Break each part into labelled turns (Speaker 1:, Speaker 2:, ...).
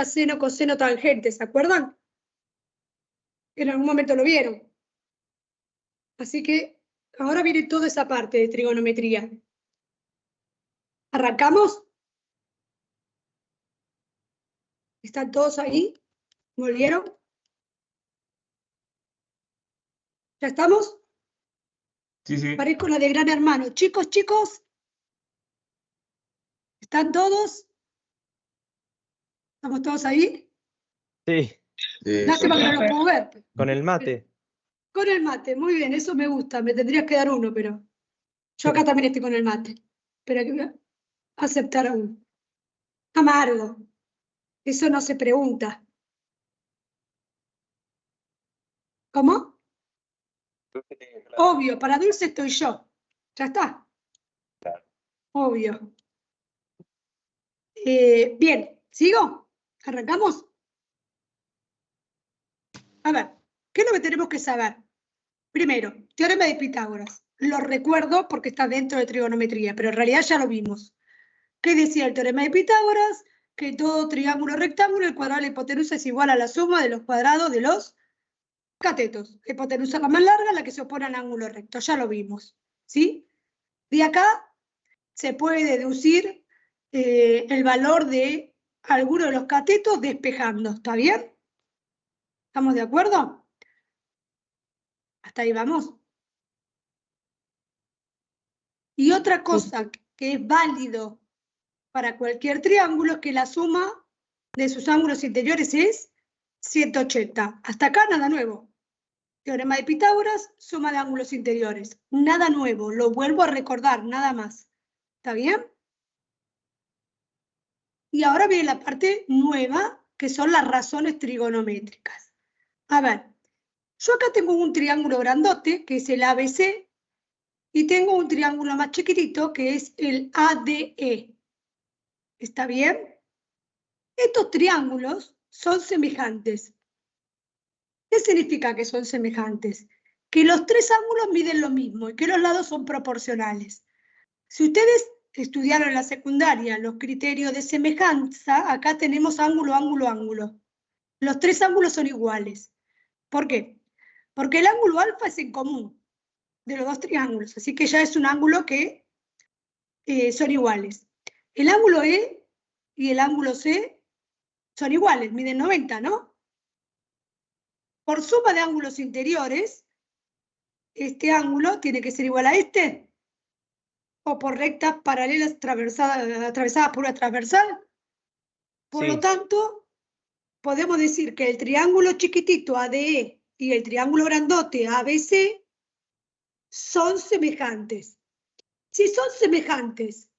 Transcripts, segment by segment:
Speaker 1: seno, coseno, tangente, ¿se acuerdan? En algún momento lo vieron. Así que ahora viene toda esa parte de trigonometría. ¿Arrancamos? ¿Están todos ahí? ¿Volvieron? ¿Ya estamos?
Speaker 2: Sí, sí.
Speaker 1: Parezco la de Gran Hermano. Chicos, ¿están todos? ¿Estamos todos ahí?
Speaker 3: Sí,
Speaker 1: Lástima que no lo puedo ver.
Speaker 3: con el mate.
Speaker 1: Con el mate, muy bien, eso me gusta. Me tendrías que dar uno, pero yo acá también estoy con el mate. Pero hay que aceptar uno. Amargo. Eso no se pregunta. ¿Cómo? Obvio, para dulce estoy yo. Ya está. Obvio. Bien, ¿sigo? ¿Arrancamos? A ver, ¿qué es lo que tenemos que saber? Primero, teorema de Pitágoras. Lo recuerdo porque está dentro de trigonometría, pero en realidad ya lo vimos. ¿Qué decía el teorema de Pitágoras? Que todo triángulo rectángulo, el cuadrado de la hipotenusa es igual a la suma de los cuadrados de los catetos. La hipotenusa es la más larga, la que se opone al ángulo recto. Ya lo vimos. ¿Sí? De acá se puede deducir el valor de alguno de los catetos despejando. ¿Está bien? ¿Estamos de acuerdo? Hasta ahí vamos. Y otra cosa que es válido para cualquier triángulo es que la suma de sus ángulos interiores es 180. Hasta acá nada nuevo. Teorema de Pitágoras, suma de ángulos interiores. Nada nuevo, lo vuelvo a recordar, nada más. ¿Está bien? Y ahora viene la parte nueva, que son las razones trigonométricas. A ver, yo acá tengo un triángulo grandote, que es el ABC, y tengo un triángulo más chiquitito, que es el ADE. ¿Está bien? Estos triángulos son semejantes. ¿Qué significa que son semejantes? Que los tres ángulos miden lo mismo y que los lados son proporcionales. Si ustedes estudiaron en la secundaria los criterios de semejanza, acá tenemos ángulo, ángulo, ángulo. Los tres ángulos son iguales. ¿Por qué? Porque el ángulo alfa es en común de los dos triángulos, así que ya es un ángulo que son iguales. El ángulo E y el ángulo C son iguales, miden 90, ¿no? Por suma de ángulos interiores, este ángulo tiene que ser igual a este, o por rectas paralelas atravesadas por una transversal. Por lo tanto, podemos decir que el triángulo chiquitito ADE y el triángulo grandote ABC son semejantes. Si son semejantes,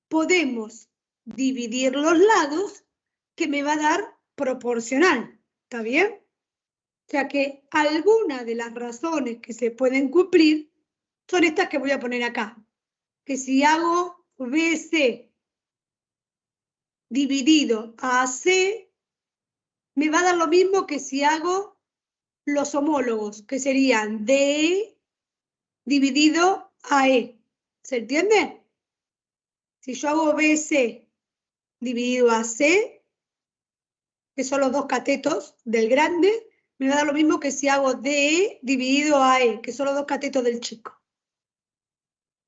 Speaker 1: podemos dividir los lados, que me va a dar proporcional. ¿Está bien? O sea que algunas de las razones que se pueden cumplir son estas que voy a poner acá. Que si hago BC dividido a AC, me va a dar lo mismo que si hago los homólogos, que serían DE dividido a E. ¿Se entiende? Si yo hago BC dividido a C, que son los dos catetos del grande, me va a dar lo mismo que si hago DE dividido a E, que son los dos catetos del chico.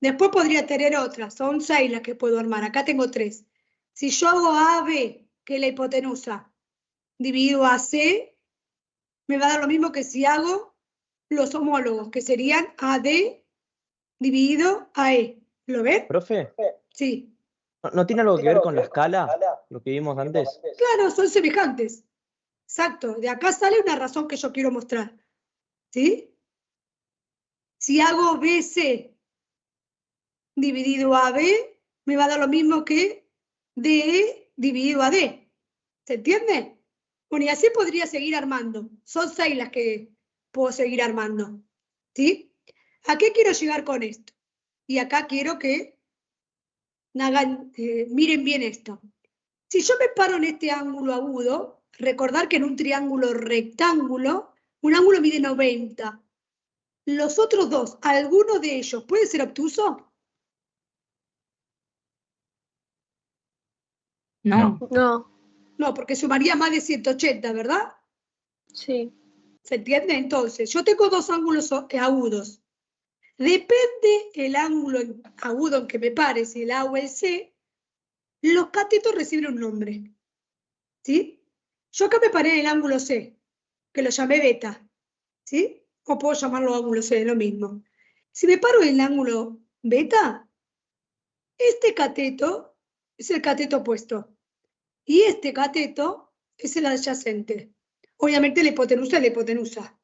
Speaker 1: Después podría tener otras, son 6 las que puedo armar, acá tengo 3. Si yo hago AB, que es la hipotenusa, dividido a C, me va a dar lo mismo que si hago los homólogos, que serían AD dividido a E. ¿Lo ven?
Speaker 3: ¿Profe?
Speaker 1: Sí.
Speaker 3: ¿No tiene algo que ver con la escala? Lo que vimos antes.
Speaker 1: Claro, son semejantes. Exacto. De acá sale una razón que yo quiero mostrar. ¿Sí? Si hago BC dividido a B, me va a dar lo mismo que DE dividido a D. ¿Se entiende? Bueno, y así podría seguir armando. Son 6 las que puedo seguir armando. ¿Sí? ¿A qué quiero llegar con esto? Y acá quiero que hagan, miren bien esto. Si yo me paro en este ángulo agudo, recordar que en un triángulo rectángulo, un ángulo mide 90. Los otros dos, ¿alguno de ellos puede ser obtuso?
Speaker 4: No.
Speaker 5: No.
Speaker 1: No, porque sumaría más de 180, ¿verdad?
Speaker 4: Sí.
Speaker 1: ¿Se entiende? Entonces, yo tengo dos ángulos agudos. Depende el ángulo agudo en que me pare, si el A o el C, los catetos reciben un nombre. ¿Sí? Yo acá me paré en el ángulo C, que lo llamé beta. ¿Sí? O puedo llamarlo ángulo C, es lo mismo. Si me paro en el ángulo beta, este cateto es el cateto opuesto. Y este cateto es el adyacente. Obviamente la hipotenusa es la hipotenusa.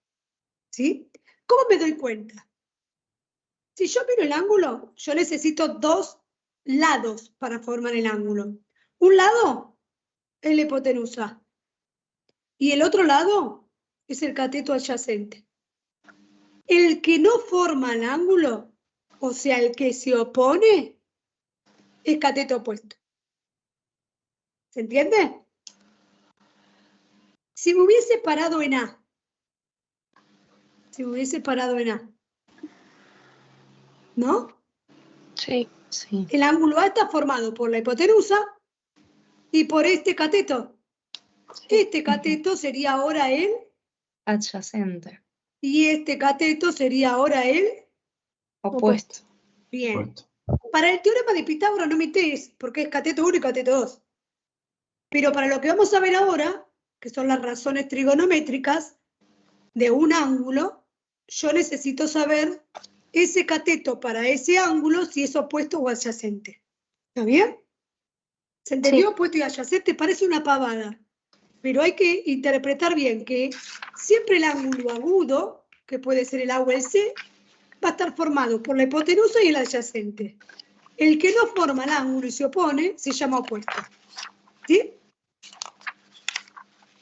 Speaker 1: ¿Sí? ¿Cómo me doy cuenta? Si yo miro el ángulo, yo necesito dos lados para formar el ángulo. Un lado es la hipotenusa y el otro lado es el cateto adyacente. El que no forma el ángulo, o sea, el que se opone, es cateto opuesto. ¿Se entiende? Si me hubiese parado en A, ¿no?
Speaker 4: Sí.
Speaker 5: Sí.
Speaker 1: El ángulo A está formado por la hipotenusa y por este cateto. Este cateto sería ahora el,
Speaker 5: Adyacente.
Speaker 1: y este cateto sería ahora el.
Speaker 5: Opuesto.
Speaker 1: Bien.
Speaker 2: Opuesto.
Speaker 1: Para el teorema de Pitágoras no metés, porque es cateto 1 y cateto 2. Pero para lo que vamos a ver ahora, que son las razones trigonométricas de un ángulo, yo necesito saber ese cateto para ese ángulo si es opuesto o adyacente. ¿Está bien? ¿Se entendió?
Speaker 4: Sí.
Speaker 1: Opuesto y adyacente parece una pavada, pero hay que interpretar bien que siempre el ángulo agudo, que puede ser el A o el C, va a estar formado por la hipotenusa y el adyacente. El que no forma el ángulo y se opone se llama opuesto. ¿Sí?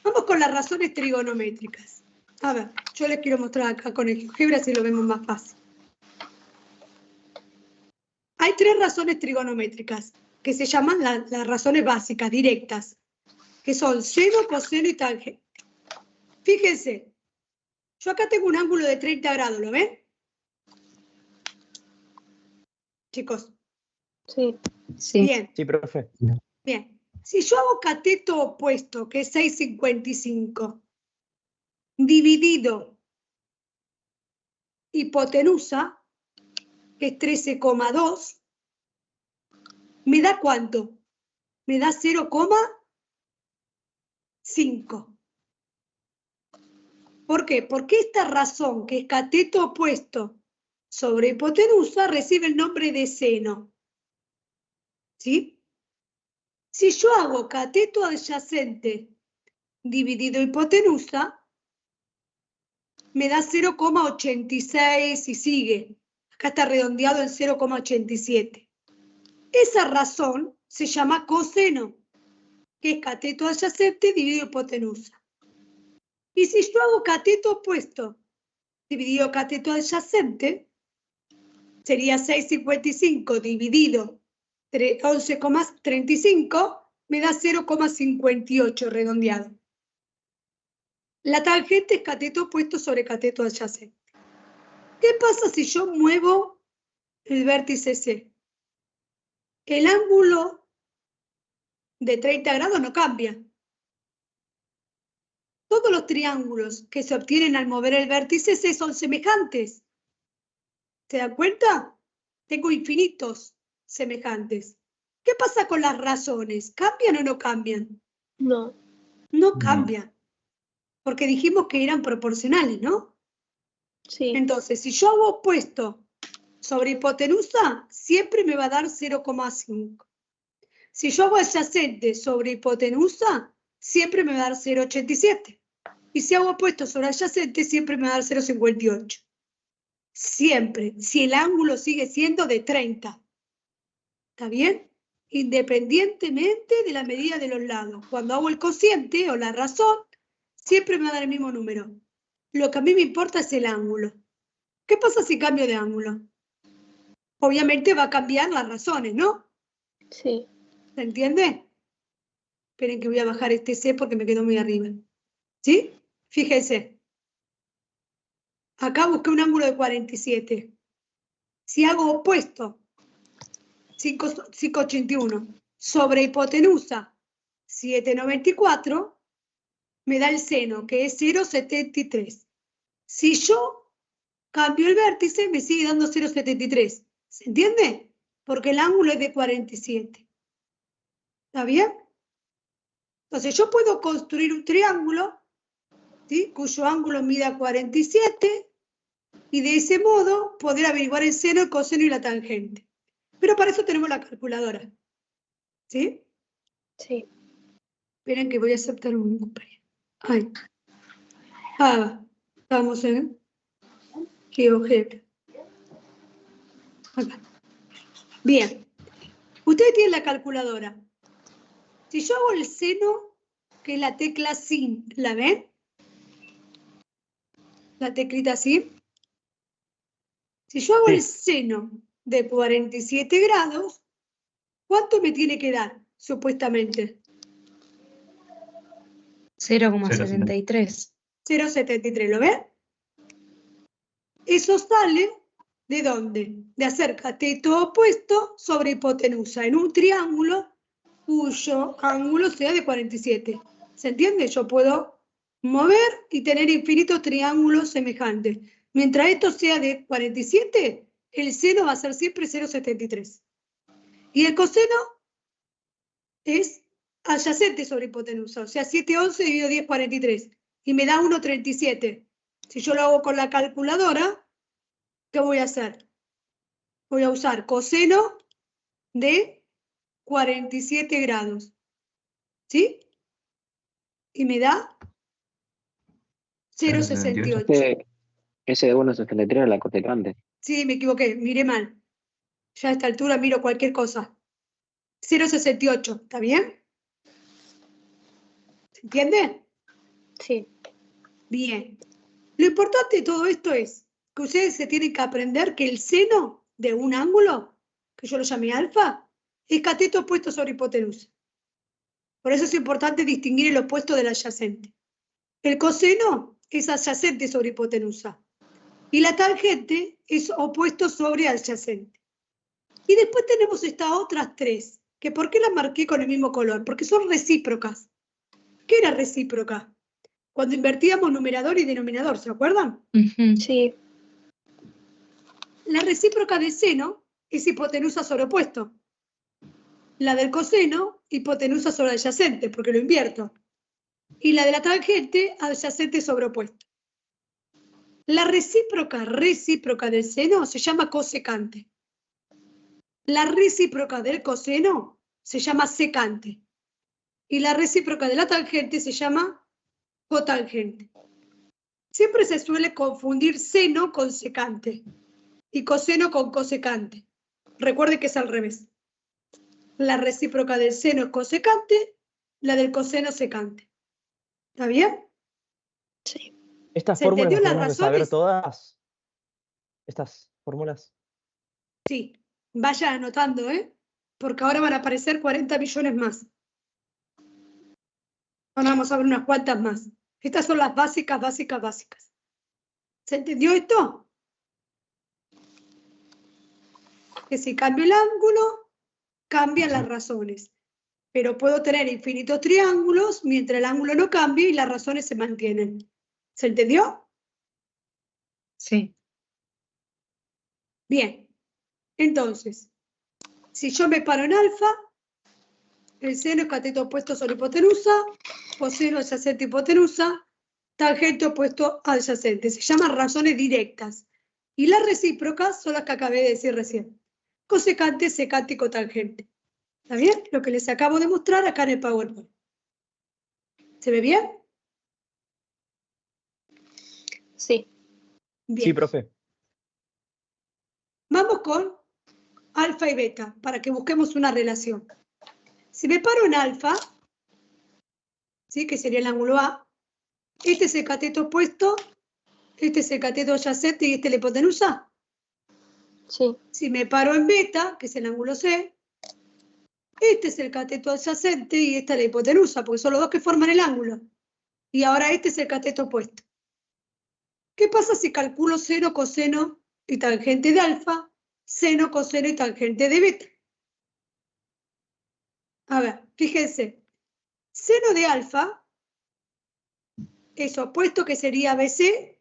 Speaker 1: Vamos con las razones trigonométricas. A ver, yo les quiero mostrar acá con el GeoGebra si lo vemos más fácil. Hay tres razones trigonométricas que se llaman las razones básicas, directas, que son seno, coseno y tangente. Fíjense, yo acá tengo un ángulo de 30 grados, ¿lo ven? Chicos.
Speaker 4: Sí.
Speaker 5: Sí.
Speaker 1: Bien,
Speaker 3: Sí, profe.
Speaker 1: bien. Si yo hago cateto opuesto, que es 6,55, dividido hipotenusa, que es 13,2, ¿me da cuánto? Me da 0,5. ¿Por qué? Porque esta razón, que es cateto opuesto sobre hipotenusa, recibe el nombre de seno. ¿Sí? Si yo hago cateto adyacente dividido hipotenusa, me da 0,86 y sigue. Acá está redondeado en 0,87. Esa razón se llama coseno, que es cateto adyacente dividido hipotenusa. Y si yo hago cateto opuesto dividido cateto adyacente, sería 6,55 dividido 11,35, me da 0,58 redondeado. La tangente es cateto opuesto sobre cateto adyacente. ¿Qué pasa si yo muevo el vértice C? El ángulo de 30 grados no cambia. Todos los triángulos que se obtienen al mover el vértice C son semejantes. ¿Se dan cuenta? Tengo infinitos semejantes. ¿Qué pasa con las razones? ¿Cambian o no cambian?
Speaker 4: No.
Speaker 1: No cambian. Porque dijimos que eran proporcionales, ¿no?
Speaker 4: Sí.
Speaker 1: Entonces, si yo hago opuesto sobre hipotenusa, siempre me va a dar 0,5. Si yo hago adyacente sobre hipotenusa, siempre me va a dar 0,87. Y si hago opuesto sobre adyacente, siempre me va a dar 0,58. Siempre, si el ángulo sigue siendo de 30. ¿Está bien? Independientemente de la medida de los lados. Cuando hago el cociente o la razón, siempre me va a dar el mismo número. Lo que a mí me importa es el ángulo. ¿Qué pasa si cambio de ángulo? Obviamente va a cambiar las razones, ¿no?
Speaker 4: Sí.
Speaker 1: ¿Se entiende? Esperen que voy a bajar este C porque me quedó muy arriba. ¿Sí? Fíjense. Acá busqué un ángulo de 47. Si hago opuesto, 5,81, sobre hipotenusa, 7,94 me da el seno, que es 0,73. Si yo cambio el vértice, me sigue dando 0,73. ¿Se entiende? Porque el ángulo es de 47. ¿Está bien? Entonces yo puedo construir un triángulo, ¿sí?, cuyo ángulo mida 47 y de ese modo poder averiguar el seno, el coseno y la tangente. Pero para eso tenemos la calculadora. ¿Sí?
Speaker 4: Sí.
Speaker 1: Esperen que voy a aceptar un compañero. Ahí. Estamos en GeoGebra. Acá. Bien. Ustedes tienen la calculadora. Si yo hago el seno, que es la tecla sin, ¿la ven? La teclita sin. Si yo hago el seno de 47 grados, ¿cuánto me tiene que dar, supuestamente?
Speaker 5: 0,73.
Speaker 1: 0,73, ¿lo ven? Eso sale, ¿de dónde? De hacer cateto opuesto sobre hipotenusa en un triángulo cuyo ángulo sea de 47. ¿Se entiende? Yo puedo mover y tener infinitos triángulos semejantes. Mientras esto sea de 47, el seno va a ser siempre 0,73. Y el coseno es adyacente sobre hipotenusa, o sea, 7,11 dividido 10,43. Y me da 1,37. Si yo lo hago con la calculadora, ¿qué voy a hacer? Voy a usar coseno de 47 grados. ¿Sí? Y me da 0,68.
Speaker 6: Ese de 1,73 era la cotecante.
Speaker 1: Sí, me equivoqué, miré mal. Ya a esta altura miro cualquier cosa. 0,68, ¿está bien? ¿Se entiende?
Speaker 4: Sí.
Speaker 1: Bien. Lo importante de todo esto es que ustedes se tienen que aprender que el seno de un ángulo, que yo lo llamé alfa, es cateto opuesto sobre hipotenusa. Por eso es importante distinguir el opuesto del adyacente. El coseno es adyacente sobre hipotenusa y la tangente es opuesto sobre adyacente. Y después tenemos estas otras tres, que ¿por qué las marqué con el mismo color? Porque son recíprocas. ¿Qué era recíproca? Cuando invertíamos numerador y denominador, ¿se acuerdan?
Speaker 4: Sí.
Speaker 1: La recíproca del seno es hipotenusa sobre opuesto. La del coseno, hipotenusa sobre adyacente, porque lo invierto. Y la de la tangente, adyacente sobre opuesto. La recíproca del seno se llama cosecante. La recíproca del coseno se llama secante. Y la recíproca de la tangente se llama cotangente. Siempre se suele confundir seno con secante y coseno con cosecante. Recuerde que es al revés. La recíproca del seno es cosecante, la del coseno secante. ¿Está bien?
Speaker 4: Sí.
Speaker 3: ¿Estas
Speaker 1: ¿Se
Speaker 3: fórmulas las
Speaker 1: entendió las
Speaker 3: tenemos que saber
Speaker 1: razones?
Speaker 3: todas? ¿Estas fórmulas?
Speaker 1: Sí. Vaya anotando, ¿eh? Porque ahora van a aparecer 40 millones más. Ahora vamos a ver unas cuantas más. Estas son las básicas. ¿Se entendió esto? Que si cambio el ángulo, cambian las razones. Pero puedo tener infinitos triángulos mientras el ángulo no cambie y las razones se mantienen. ¿Se entendió?
Speaker 5: Sí.
Speaker 1: Bien. Entonces, si yo me paro en alfa, el seno es cateto opuesto sobre hipotenusa, coseno adyacente hipotenusa, tangente opuesto adyacente. Se llaman razones directas. Y las recíprocas son las que acabé de decir recién. Cosecante, secante y cotangente. ¿Está bien? Lo que les acabo de mostrar acá en el PowerPoint. ¿Se ve bien?
Speaker 4: Sí.
Speaker 1: Bien.
Speaker 3: Sí, profe.
Speaker 1: Vamos con alfa y beta, para que busquemos una relación. Si me paro en alfa, ¿sí?, que sería el ángulo A, este es el cateto opuesto, este es el cateto adyacente y este es la hipotenusa.
Speaker 4: Sí.
Speaker 1: Si me paro en beta, que es el ángulo C, este es el cateto adyacente y esta es la hipotenusa, porque son los dos que forman el ángulo. Y ahora este es el cateto opuesto. ¿Qué pasa si calculo seno, coseno y tangente de alfa, seno, coseno y tangente de beta? A ver, fíjense. Seno de alfa es opuesto, que sería BC,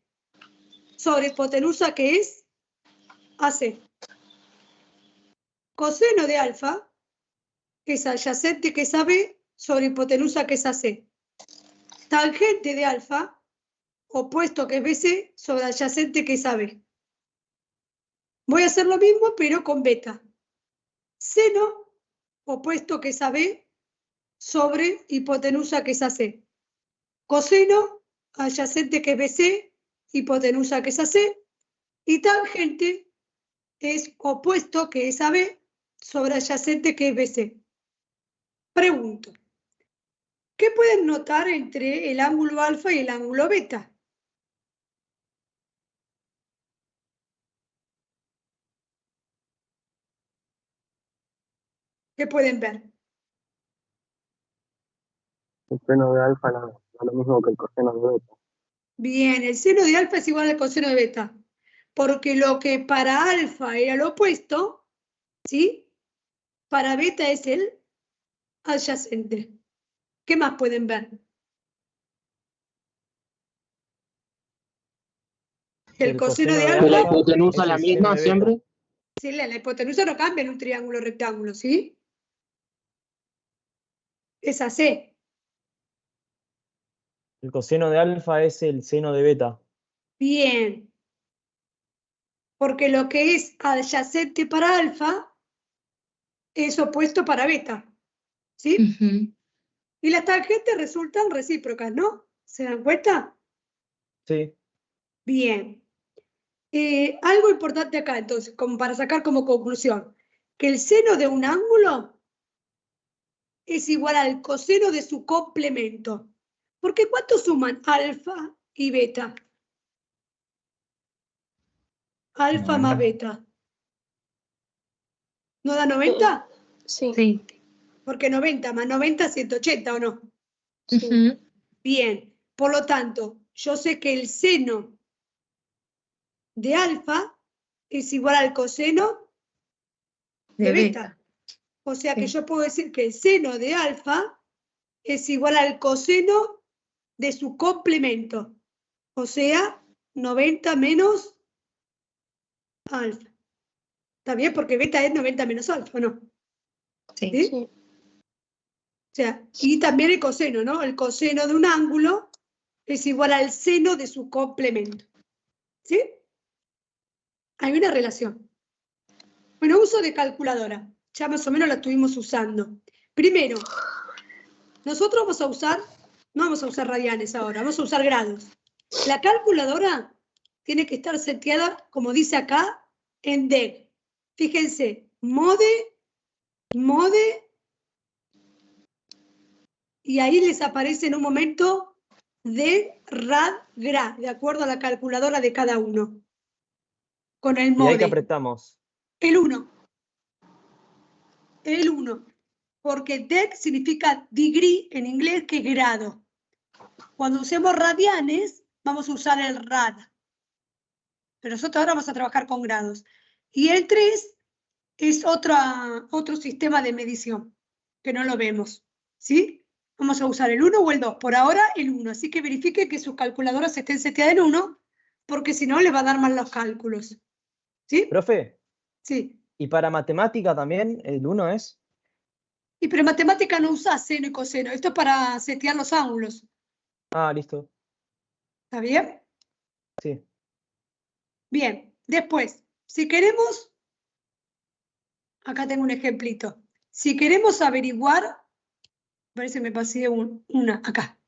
Speaker 1: sobre hipotenusa, que es AC. Coseno de alfa es adyacente, que es AB, sobre hipotenusa, que es AC. Tangente de alfa, opuesto, que es BC, sobre adyacente, que es AB. Voy a hacer lo mismo, pero con beta. Seno, opuesto, que es AB, sobre hipotenusa, que es AC. Coseno, adyacente, que es BC, hipotenusa, que es AC. Y tangente es opuesto, que es AB, sobre adyacente, que es BC. Pregunto, ¿qué pueden notar entre el ángulo alfa y el ángulo beta? ¿Qué pueden ver?
Speaker 6: El seno de alfa no es lo mismo que el coseno de beta.
Speaker 1: Bien, el seno de alfa es igual al coseno de beta, porque lo que para alfa era lo opuesto, ¿sí? Para beta es el adyacente. ¿Qué más pueden ver? El coseno de
Speaker 6: ¿Es la
Speaker 1: alfa,
Speaker 6: hipotenusa
Speaker 3: es
Speaker 6: la
Speaker 3: el
Speaker 6: misma
Speaker 3: seno de beta.
Speaker 6: siempre?
Speaker 1: sí, la hipotenusa no cambia en un triángulo rectángulo, ¿sí? Es AC.
Speaker 3: El coseno de alfa es el seno de beta.
Speaker 1: Bien. Porque lo que es adyacente para alfa es opuesto para beta, ¿sí?
Speaker 5: Ujú.
Speaker 1: Y las tangentes resultan recíprocas, ¿no? ¿Se dan cuenta?
Speaker 3: Sí.
Speaker 1: Bien. Algo importante acá, entonces, como para sacar como conclusión, que el seno de un ángulo es igual al coseno de su complemento. Porque ¿cuánto suman alfa y beta? Alfa más
Speaker 2: 90.
Speaker 1: beta. ¿No da 90?
Speaker 4: Sí.
Speaker 5: Sí.
Speaker 1: Porque 90 más 90, 180, ¿o no?
Speaker 4: Sí.
Speaker 5: Ujú.
Speaker 1: Bien. Por lo tanto, yo sé que el seno de alfa es igual al coseno de
Speaker 5: De
Speaker 1: beta.
Speaker 5: beta.
Speaker 1: O sea que
Speaker 5: Sí.
Speaker 1: yo puedo decir que el seno de alfa es igual al coseno de su complemento. O sea, 90 menos alfa. ¿Está bien? Porque beta es 90 menos alfa, ¿o no?
Speaker 5: Sí.
Speaker 1: ¿Sí?
Speaker 4: Sí.
Speaker 1: O sea, y también el coseno, ¿no? El coseno de un ángulo es igual al seno de su complemento. ¿Sí? Hay una relación. Bueno, uso de calculadora. Ya más o menos la estuvimos usando. Primero, nosotros vamos a usar, no vamos a usar radianes ahora, vamos a usar grados. La calculadora tiene que estar seteada, como dice acá, en DEG. Fíjense, mode, y ahí les aparece en un momento de rad, gra, de acuerdo a la calculadora de cada uno. Con el
Speaker 3: Y ahí que
Speaker 1: mode.
Speaker 3: apretamos.
Speaker 1: El 1. El 1. Porque deg significa degree en inglés, que es grado. Cuando usemos radianes, vamos a usar el rad. Pero nosotros ahora vamos a trabajar con grados. Y el 3 es otro sistema de medición, que no lo vemos. ¿Sí? Vamos a usar el 1 o el 2. Por ahora el 1. Así que verifique que sus calculadoras estén seteadas en 1, porque si no, le va a dar mal los cálculos. ¿Sí?
Speaker 3: Profe,
Speaker 1: Sí.
Speaker 3: ¿y para matemática también el 1 es?
Speaker 1: Y pero en matemática no usa seno y coseno. Esto es para setear los ángulos.
Speaker 3: Ah, listo.
Speaker 1: ¿Está bien?
Speaker 3: Sí.
Speaker 1: Bien. Después, si queremos, acá tengo un ejemplito. Si queremos averiguar, parece que me pasé una, acá.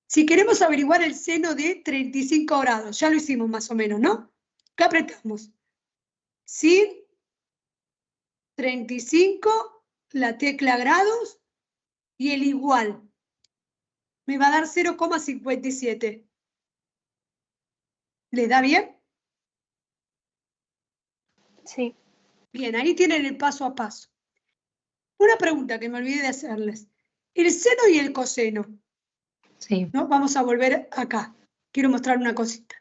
Speaker 1: Si queremos averiguar el seno de 35 grados, ya lo hicimos más o menos, ¿no? Acá apretamos. Sin 35, la tecla grados y el igual. Me va a dar 0,57. ¿Le da bien?
Speaker 4: Sí.
Speaker 1: Bien, ahí tienen el paso a paso. Una pregunta que me olvidé de hacerles. El seno y el coseno,
Speaker 5: Sí.
Speaker 1: ¿no? Vamos a volver acá. Quiero mostrar una cosita.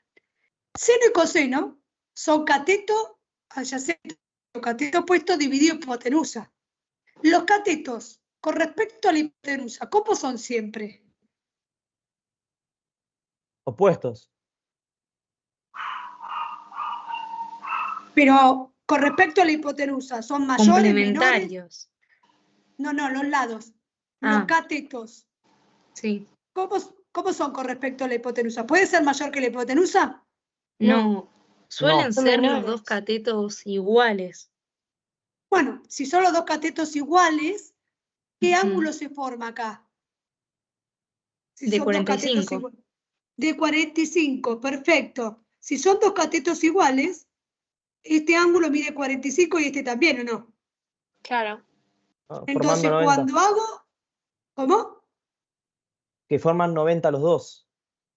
Speaker 1: Seno y coseno son cateto adyacente, cateto opuesto dividido hipotenusa. Los catetos con respecto a la hipotenusa, ¿cómo son siempre?
Speaker 3: Opuestos.
Speaker 1: Pero con respecto a la hipotenusa, ¿son mayores, menores?
Speaker 5: Complementarios.
Speaker 1: No, los lados, los
Speaker 5: Ah.
Speaker 1: catetos.
Speaker 5: Sí.
Speaker 1: ¿Cómo son con respecto a la hipotenusa? ¿Puede ser mayor que la hipotenusa?
Speaker 5: No. Suelen
Speaker 3: No.
Speaker 4: Son
Speaker 5: ser los
Speaker 4: menores.
Speaker 5: dos catetos iguales.
Speaker 1: Bueno, si son los dos catetos iguales, ¿qué
Speaker 5: Ujú.
Speaker 1: ángulo se forma acá? Si
Speaker 5: De
Speaker 1: son dos catetos
Speaker 5: 45.
Speaker 1: iguales. De 45, perfecto. Si son dos catetos iguales, este ángulo mide 45 y este también, ¿o no?
Speaker 4: Claro.
Speaker 3: Formando
Speaker 1: Entonces,
Speaker 3: 90.
Speaker 1: cuando hago... ¿Cómo?
Speaker 3: Que forman 90 los dos.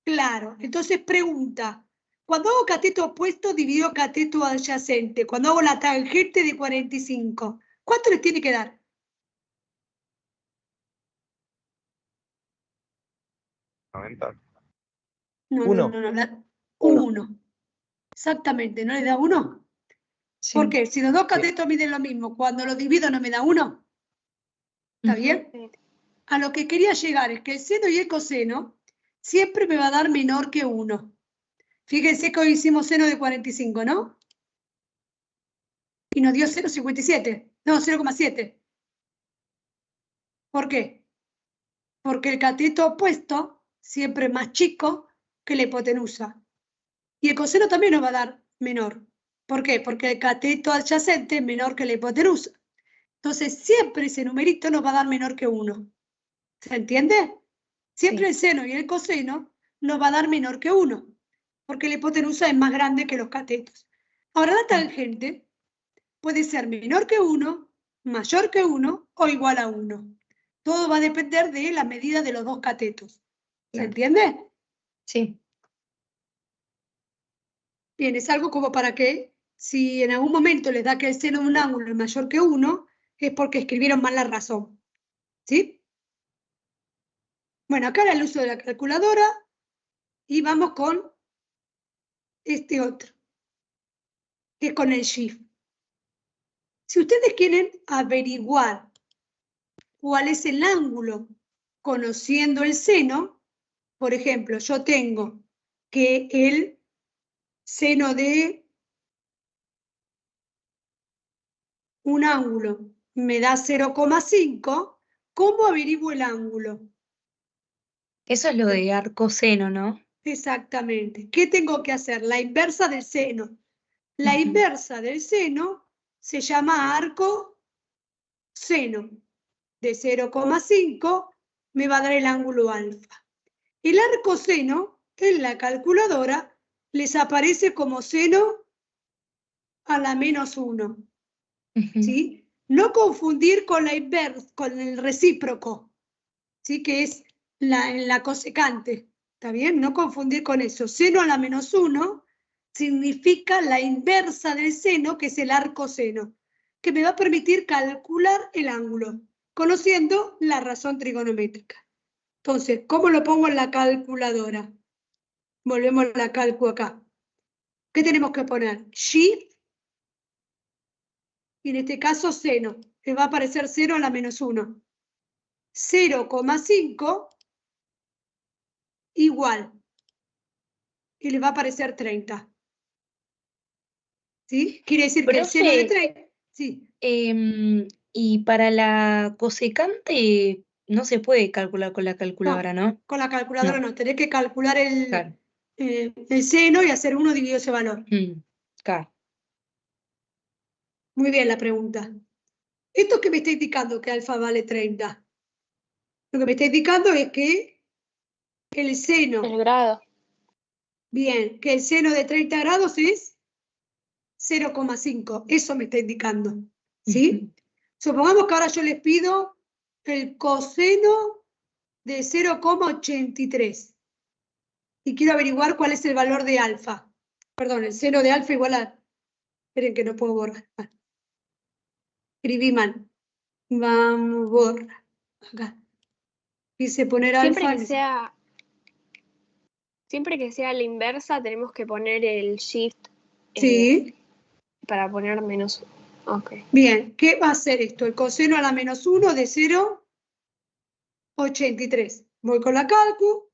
Speaker 1: Claro. Entonces, pregunta. Cuando hago cateto opuesto, divido cateto adyacente. Cuando hago la tangente de 45, ¿cuánto les tiene que dar?
Speaker 2: 90.
Speaker 1: No,
Speaker 3: Uno.
Speaker 4: Uno.
Speaker 1: 1. Exactamente, ¿no le da 1?
Speaker 5: Sí.
Speaker 1: ¿Por qué? Si los dos catetos miden lo mismo, cuando los divido no me da 1. ¿Está
Speaker 5: Ujú.
Speaker 1: bien?
Speaker 4: Sí.
Speaker 1: A lo que quería llegar es que el seno y el coseno siempre me va a dar menor que 1. Fíjense que hoy hicimos seno de 45, ¿no? Y nos dio 0,57. No, 0,7. ¿Por qué? Porque el cateto opuesto siempre es más chico que la hipotenusa. Y el coseno también nos va a dar menor. ¿Por qué? Porque el cateto adyacente es menor que la hipotenusa. Entonces siempre ese numerito nos va a dar menor que 1. ¿Se entiende? Siempre
Speaker 5: Sí.
Speaker 1: el seno y el coseno nos va a dar menor que 1, porque la hipotenusa es más grande que los catetos. Ahora la tangente puede ser menor que 1, mayor que 1 o igual a 1. Todo va a depender de la medida de los dos catetos. ¿Se
Speaker 5: Claro.
Speaker 1: entiende?
Speaker 5: Sí.
Speaker 1: Bien, es algo como para que si en algún momento les da que el seno de un ángulo es mayor que 1, es porque escribieron mal la razón. ¿Sí? Bueno, acá era el uso de la calculadora y vamos con este otro, que es con el shift. Si ustedes quieren averiguar cuál es el ángulo conociendo el seno, por ejemplo, yo tengo que el seno de un ángulo me da 0,5, ¿cómo averiguo el ángulo?
Speaker 5: Eso es lo de arcoseno, ¿no?
Speaker 1: Exactamente. ¿Qué tengo que hacer? La inversa del seno. La
Speaker 5: Ujú.
Speaker 1: inversa del seno se llama arco seno. De 0,5 me va a dar el ángulo alfa. El arcoseno en la calculadora les aparece como seno a la menos 1.
Speaker 5: Ujú.
Speaker 1: ¿Sí? No confundir con la inversa, con el recíproco, ¿sí? Que es la cosecante. ¿Está bien? No confundir con eso. Seno a la menos 1 significa la inversa del seno, que es el arcoseno, que me va a permitir calcular el ángulo, conociendo la razón trigonométrica. Entonces, ¿cómo lo pongo en la calculadora? Volvemos a la calcu acá. ¿Qué tenemos que poner? Shift, y en este caso seno, que va a aparecer 0 a la menos 1. 0,5 igual, y le va a aparecer 30. ¿Sí? Quiere decir que el seno de
Speaker 5: Profe,
Speaker 1: 30... Sí,
Speaker 5: y para la cosecante no se puede calcular con la calculadora, ¿no?
Speaker 1: con la calculadora
Speaker 5: No,
Speaker 1: no. Tenés que calcular
Speaker 5: claro.
Speaker 1: el seno y hacer 1 dividido ese valor.
Speaker 5: Claro.
Speaker 1: Muy bien la pregunta. Esto que me está indicando que alfa vale 30. Lo que me está indicando es que el seno...
Speaker 4: El grado.
Speaker 1: Bien, que el seno de 30 grados es 0,5. Eso me está indicando. ¿Sí?
Speaker 5: Ujú.
Speaker 1: Supongamos que ahora yo les pido el coseno de 0,83. Y quiero averiguar cuál es el valor de alfa. Perdón, el seno de alfa igual a... Esperen que no puedo borrar. Escribí mal. Vamos, borra. Acá. Quise poner
Speaker 4: Siempre
Speaker 1: alfa.
Speaker 4: que sea, siempre que sea la inversa, tenemos que poner el shift
Speaker 1: Sí.
Speaker 4: para poner menos. Ok.
Speaker 1: Bien, ¿qué va a hacer esto? El coseno a la menos 1 de 0. 83. Voy con la calcu.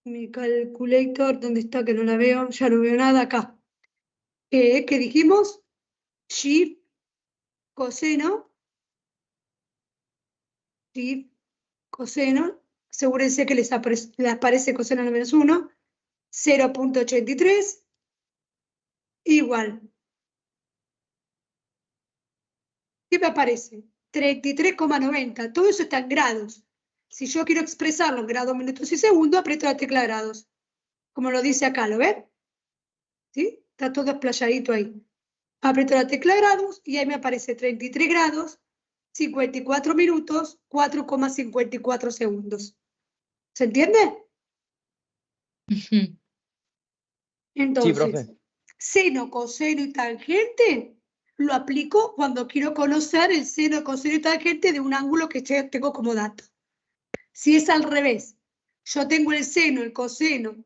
Speaker 1: Mi calculator, ¿dónde está? Que no la veo. Ya no veo nada acá. ¿Qué dijimos? Shift, coseno. Shift, coseno. Asegúrense que les aparece coseno a la menos 1. 0.83 igual. ¿Qué me aparece? 33,90. Todo eso está en grados. Si yo quiero expresarlo en grados, minutos y segundos, aprieto la tecla grados. Como lo dice acá, ¿lo ven? ¿Sí? Está todo explayadito ahí. Aprieto la tecla grados y ahí me aparece 33 grados, 54 minutos, 4,54 segundos. ¿Se entiende?
Speaker 5: Ujú.
Speaker 1: Entonces,
Speaker 3: profe.
Speaker 1: seno, coseno y tangente lo aplico cuando quiero conocer el seno, coseno y tangente de un ángulo que yo tengo como dato. Si es al revés, yo tengo el seno, el coseno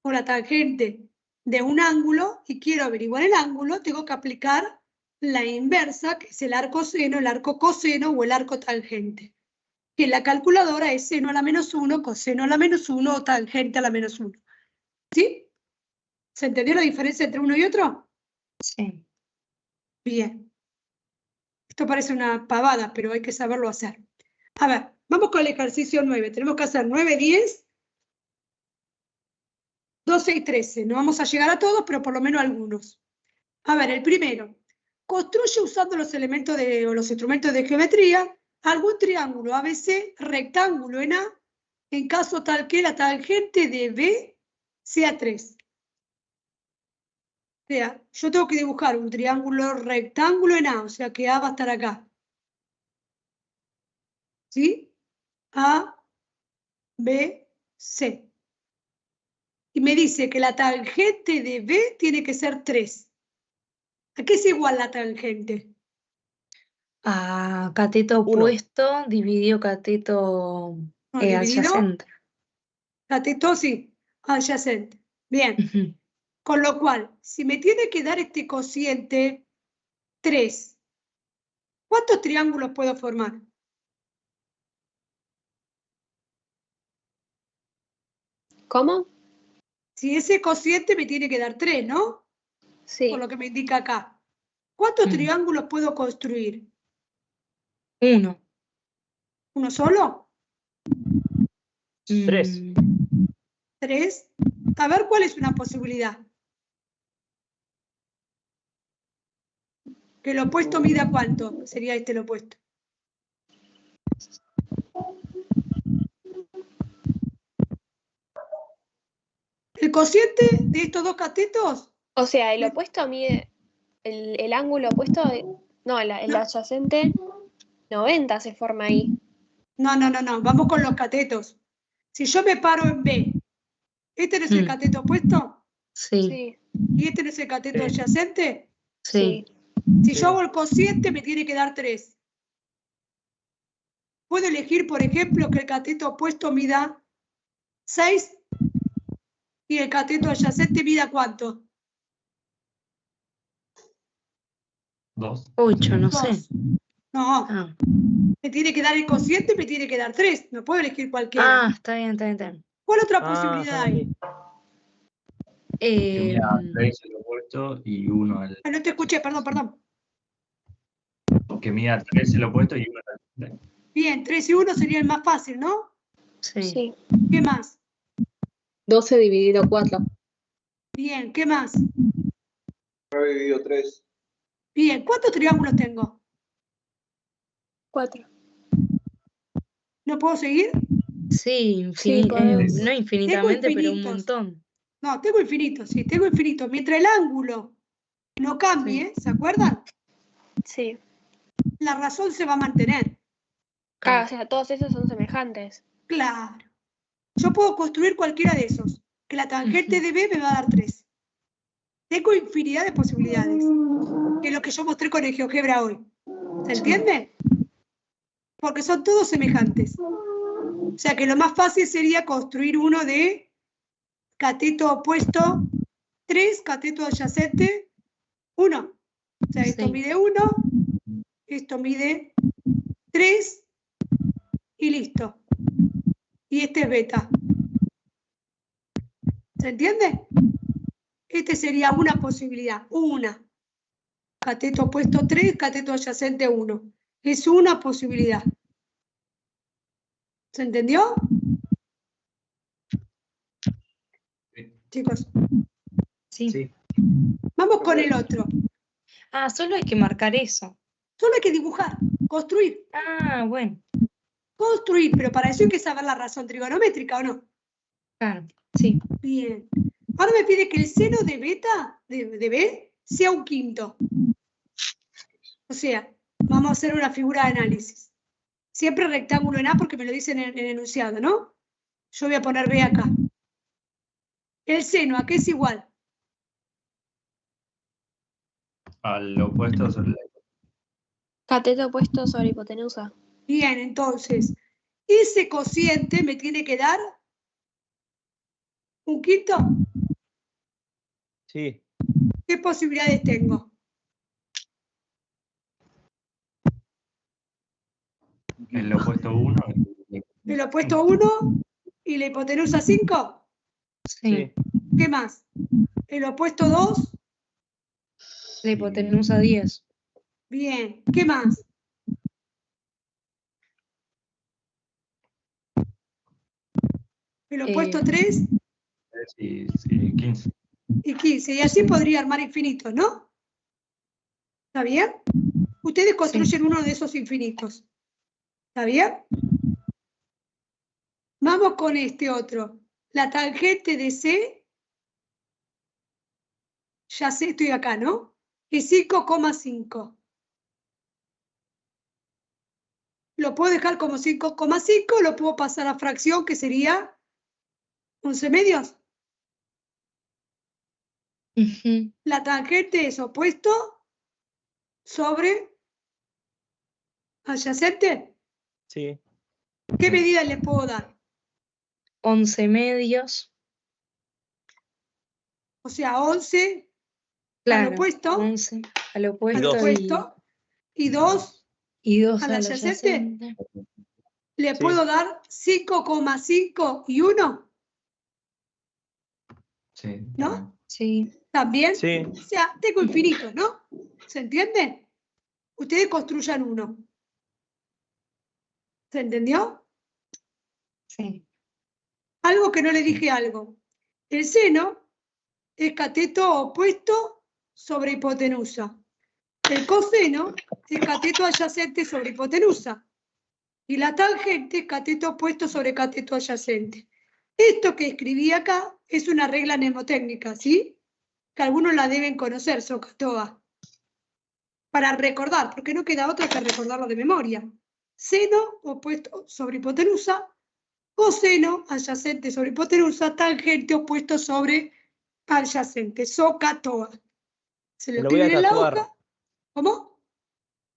Speaker 1: o la tangente de un ángulo y quiero averiguar el ángulo, tengo que aplicar la inversa, que es el arco seno, el arco coseno o el arco tangente. Que en la calculadora es seno a la menos 1, coseno a la menos 1 o tangente a la menos 1. ¿Sí? ¿Se entendió la diferencia entre uno y otro?
Speaker 5: Sí.
Speaker 1: Bien. Esto parece una pavada, pero hay que saberlo hacer. A ver, vamos con el ejercicio 9. Tenemos que hacer 9, 10, 12 y 13. No vamos a llegar a todos, pero por lo menos algunos. A ver, el primero. Construye usando los elementos o los instrumentos de geometría algún triángulo ABC rectángulo en A en caso tal que la tangente de B sea 3. O sea, yo tengo que dibujar un triángulo rectángulo en A, o sea que A va a estar acá. ¿Sí? A, B, C. Y me dice que la tangente de B tiene que ser 3. ¿A qué es igual la tangente?
Speaker 5: A cateto
Speaker 3: Uno.
Speaker 5: opuesto dividido cateto
Speaker 1: No, dividido,
Speaker 5: adyacente.
Speaker 1: cateto, sí, adyacente. Bien.
Speaker 5: Ujú.
Speaker 1: Con lo cual, si me tiene que dar este cociente 3, ¿cuántos triángulos puedo formar?
Speaker 4: ¿Cómo?
Speaker 1: Si ese cociente me tiene que dar 3, ¿no?
Speaker 4: Sí.
Speaker 1: Por lo que me indica acá. ¿Cuántos
Speaker 5: Mm.
Speaker 1: triángulos puedo construir?
Speaker 5: 1.
Speaker 1: ¿Uno solo?
Speaker 3: 3.
Speaker 1: 3. A ver cuál es una posibilidad. Que el opuesto mida cuánto. Sería este el opuesto. El cociente de estos dos catetos.
Speaker 4: O sea, el opuesto mide, el ángulo opuesto, no, el
Speaker 1: No.
Speaker 4: adyacente 90 se forma ahí.
Speaker 1: No. Vamos con los catetos. Si yo me paro en B, ¿este no es el cateto opuesto?
Speaker 5: Sí,
Speaker 4: Sí,
Speaker 1: ¿Y este no es el cateto
Speaker 2: Sí.
Speaker 1: adyacente?
Speaker 5: sí.
Speaker 1: Si yo hago el cociente, me tiene que dar 3. Puedo elegir, por ejemplo, que el cateto opuesto mida 6 y el cateto adyacente mida ¿cuánto?
Speaker 2: 2.
Speaker 5: 8, no
Speaker 1: 2.
Speaker 5: sé.
Speaker 1: No,
Speaker 5: Ah,
Speaker 1: me tiene que dar el cociente y me tiene que dar 3. No puedo elegir cualquiera.
Speaker 5: está bien, está bien, está bien.
Speaker 1: ¿Cuál otra
Speaker 3: Ah,
Speaker 1: posibilidad
Speaker 3: ya
Speaker 1: hay?
Speaker 3: entendí.
Speaker 2: Que mida
Speaker 5: Em,
Speaker 2: 3 el opuesto y 1 el.
Speaker 1: No te escuché, perdón.
Speaker 2: Que mida 3 el opuesto y 1 el.
Speaker 1: Bien, 3 y 1 sería el más fácil, ¿no?
Speaker 5: sí.
Speaker 4: sí.
Speaker 1: ¿Qué más?
Speaker 7: 12 dividido 4.
Speaker 1: Bien, ¿qué más?
Speaker 6: 9 dividido 3.
Speaker 1: Bien, ¿cuántos triángulos tengo?
Speaker 4: 4.
Speaker 1: ¿No puedo seguir?
Speaker 5: Sí,
Speaker 4: Sí, podemos.
Speaker 5: no infinitamente, pero un
Speaker 1: infinitos.
Speaker 5: montón.
Speaker 1: No, tengo infinitos, sí, tengo infinitos. Mientras el ángulo no cambie, ¿se acuerdan?
Speaker 4: Sí.
Speaker 1: La razón se va a mantener.
Speaker 4: Claro, o sea, todos esos son semejantes.
Speaker 1: Claro. Yo puedo construir cualquiera de esos. Que la tangente de B me va a dar 3. Tengo infinidad de posibilidades. Que es lo que yo mostré con el GeoGebra hoy. ¿Se entiende? Porque son todos semejantes. O sea que lo más fácil sería construir uno de cateto opuesto 3, cateto adyacente 1. O sea, esto
Speaker 5: Sí.
Speaker 1: mide 1, esto mide 3 y listo. Y este es beta. ¿Se entiende? Este sería una posibilidad, una. Cateto opuesto 3, cateto adyacente 1. Es una posibilidad. ¿Se entendió? Chicos,
Speaker 5: Sí.
Speaker 3: Sí.
Speaker 1: vamos con el otro.
Speaker 5: Ah, solo hay que marcar eso.
Speaker 1: Solo hay que dibujar, construir.
Speaker 5: Ah, bueno,
Speaker 1: Construir, pero para eso hay que saber la razón trigonométrica, ¿o no?
Speaker 5: claro, sí.
Speaker 1: Bien. Ahora me pide que el seno de beta, de B, sea un quinto. O sea, vamos a hacer una figura de análisis. Siempre rectángulo en A porque me lo dicen en el enunciado, ¿no? Yo voy a poner B acá. El seno, ¿a qué es igual?
Speaker 2: Al opuesto sobre la...
Speaker 4: Cateto opuesto sobre hipotenusa.
Speaker 1: Bien, entonces, ese cociente me tiene que dar un quinto.
Speaker 3: Sí.
Speaker 1: ¿Qué posibilidades tengo?
Speaker 2: El opuesto 1.
Speaker 1: El opuesto 1 y la hipotenusa 5.
Speaker 5: Sí.
Speaker 3: Sí.
Speaker 1: ¿Qué más? El opuesto 2.
Speaker 5: La hipotenusa 10.
Speaker 1: Bien. ¿Qué más? El opuesto 3
Speaker 2: y 15.
Speaker 1: y 15. Y así podría armar infinitos, ¿no? ¿Está bien? Ustedes construyen uno de esos infinitos. ¿Está bien? Vamos con este otro. La tangente de C, ya sé, estoy acá, ¿no? Es 5,5. Lo puedo dejar como 5,5, lo puedo pasar a fracción, que sería 11 medios.
Speaker 5: Ujú.
Speaker 1: La tangente es opuesto sobre adyacente.
Speaker 3: Sí.
Speaker 1: ¿Qué medida le puedo dar?
Speaker 5: 11 medios.
Speaker 1: O sea, 11
Speaker 5: Claro,
Speaker 1: al opuesto,
Speaker 5: 11 al
Speaker 1: al
Speaker 5: opuesto
Speaker 1: opuesto, y 2
Speaker 5: y 2
Speaker 1: al
Speaker 5: al
Speaker 1: adyacente.
Speaker 5: adyacente.
Speaker 1: Le
Speaker 3: Sí.
Speaker 1: puedo dar 5,5 y 1,
Speaker 2: Sí.
Speaker 1: ¿no?
Speaker 5: Sí.
Speaker 1: ¿También?
Speaker 3: Sí.
Speaker 1: O sea, tengo infinitos, ¿no? ¿Se entiende? Ustedes construyan uno. ¿Se entendió?
Speaker 5: Sí.
Speaker 1: Algo que no le dije algo. El seno es cateto opuesto sobre hipotenusa. El coseno es cateto adyacente sobre hipotenusa. Y la tangente es cateto opuesto sobre cateto adyacente. Esto que escribí acá es una regla mnemotécnica, ¿sí? Que algunos la deben conocer, Socatoa. Para recordar, porque no queda otra que recordarlo de memoria. Seno opuesto sobre hipotenusa, coseno adyacente sobre hipotenusa, tangente opuesto sobre adyacente. Socatoa. Se lo
Speaker 3: Me lo voy a
Speaker 1: escriben en la
Speaker 3: tatuar.
Speaker 1: hoja. ¿Cómo?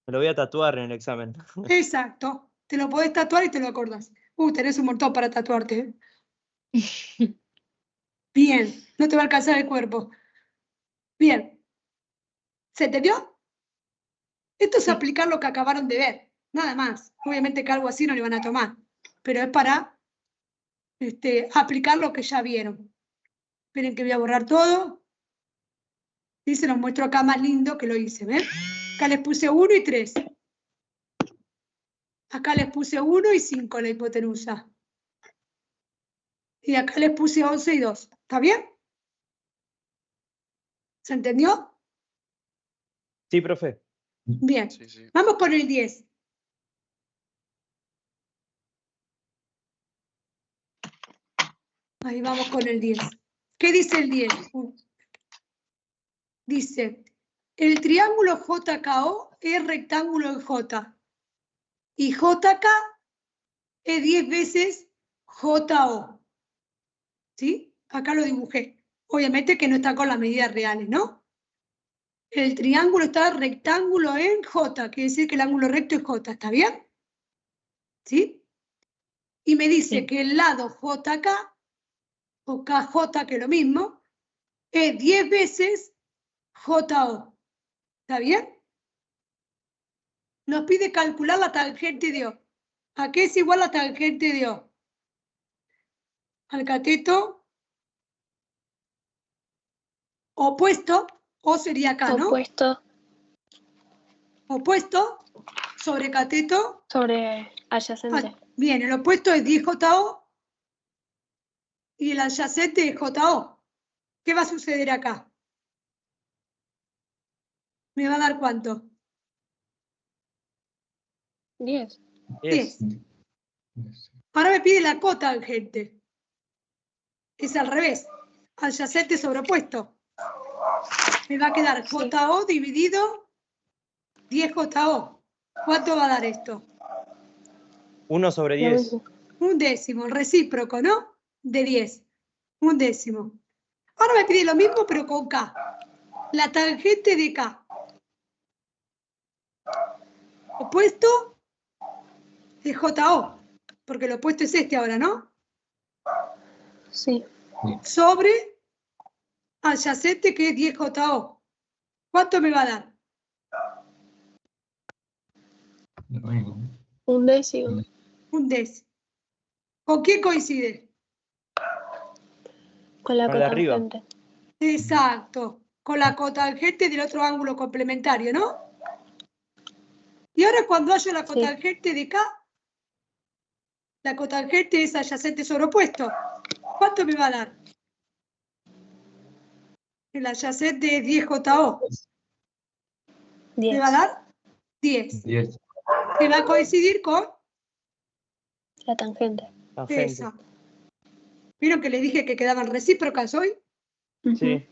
Speaker 3: Me lo voy a tatuar en el examen.
Speaker 1: Exacto. Te lo podés tatuar y te lo acordás. Tenés un montón para tatuarte. Bien, no te va a alcanzar el cuerpo. Bien. ¿Se entendió? Esto es
Speaker 5: Sí.
Speaker 1: aplicar lo que acabaron de ver. Nada más. Obviamente que algo así no le van a tomar. Pero es para aplicar lo que ya vieron. Esperen que voy a borrar todo. Y se los muestro acá más lindo que lo hice. ¿Ven? Acá les puse 1 y 3. Acá les puse 1 y 5 la hipotenusa. Y acá les puse 11 y 2. ¿Está bien? ¿Se entendió?
Speaker 3: Sí, profe.
Speaker 1: Bien.
Speaker 8: Sí, sí.
Speaker 1: Vamos con el 10. Ahí vamos con el 10. ¿Qué dice el 10? Dice, el triángulo JKO es rectángulo en J. Y JK es 10 veces JO. ¿Sí? Acá lo dibujé. Obviamente que no está con las medidas reales, ¿no? El triángulo está rectángulo en J, quiere decir que el ángulo recto es J, ¿está bien? ¿Sí? Y me dice
Speaker 5: Sí.
Speaker 1: que el lado JK, o KJ, que es lo mismo, es 10 veces JO. ¿Está bien? Nos pide calcular la tangente de O. ¿A qué es igual la tangente de O? Al cateto opuesto, O sería acá, ¿no?
Speaker 4: Opuesto
Speaker 1: Opuesto sobre cateto.
Speaker 4: sobre adyacente.
Speaker 1: Bien, el opuesto es 10JO y el adyacente es JO. ¿Qué va a suceder acá? ¿Me va a dar cuánto?
Speaker 4: 10.
Speaker 1: 10. Ahora me pide la cotangente. Es al revés. Adyacente sobre opuesto. Me va a quedar
Speaker 4: Sí.
Speaker 1: JO dividido 10JO. ¿Cuánto va a dar esto?
Speaker 3: 1 sobre
Speaker 4: Lo
Speaker 3: 10.
Speaker 4: mismo.
Speaker 1: Un décimo, el recíproco, ¿no? De 10. Un décimo. Ahora me pide lo mismo, pero con K. La tangente de K. Opuesto de JO. Porque el opuesto es este ahora, ¿no?
Speaker 4: Sí.
Speaker 1: Sobre adyacente, que es 10JO. ¿Cuánto me va a dar?
Speaker 2: Lo mismo.
Speaker 4: Un décimo.
Speaker 1: Un décimo. ¿Con quién coincide?
Speaker 4: Con la
Speaker 3: Con la de arriba.
Speaker 4: cotangente.
Speaker 1: Exacto. Con la cotangente del otro ángulo complementario, ¿no? Y ahora cuando hallo la
Speaker 4: Sí.
Speaker 1: cotangente de K, la cotangente es adyacente sobre opuesto. ¿Cuánto me va a dar? El adyacente es 10JO. ¿Me
Speaker 4: 10.
Speaker 1: va a dar? 10.
Speaker 2: 10.
Speaker 1: Que va a coincidir con
Speaker 4: La tangente.
Speaker 3: Tangente.
Speaker 1: esa. ¿Vieron que le dije que quedaban recíprocas hoy?
Speaker 3: Sí.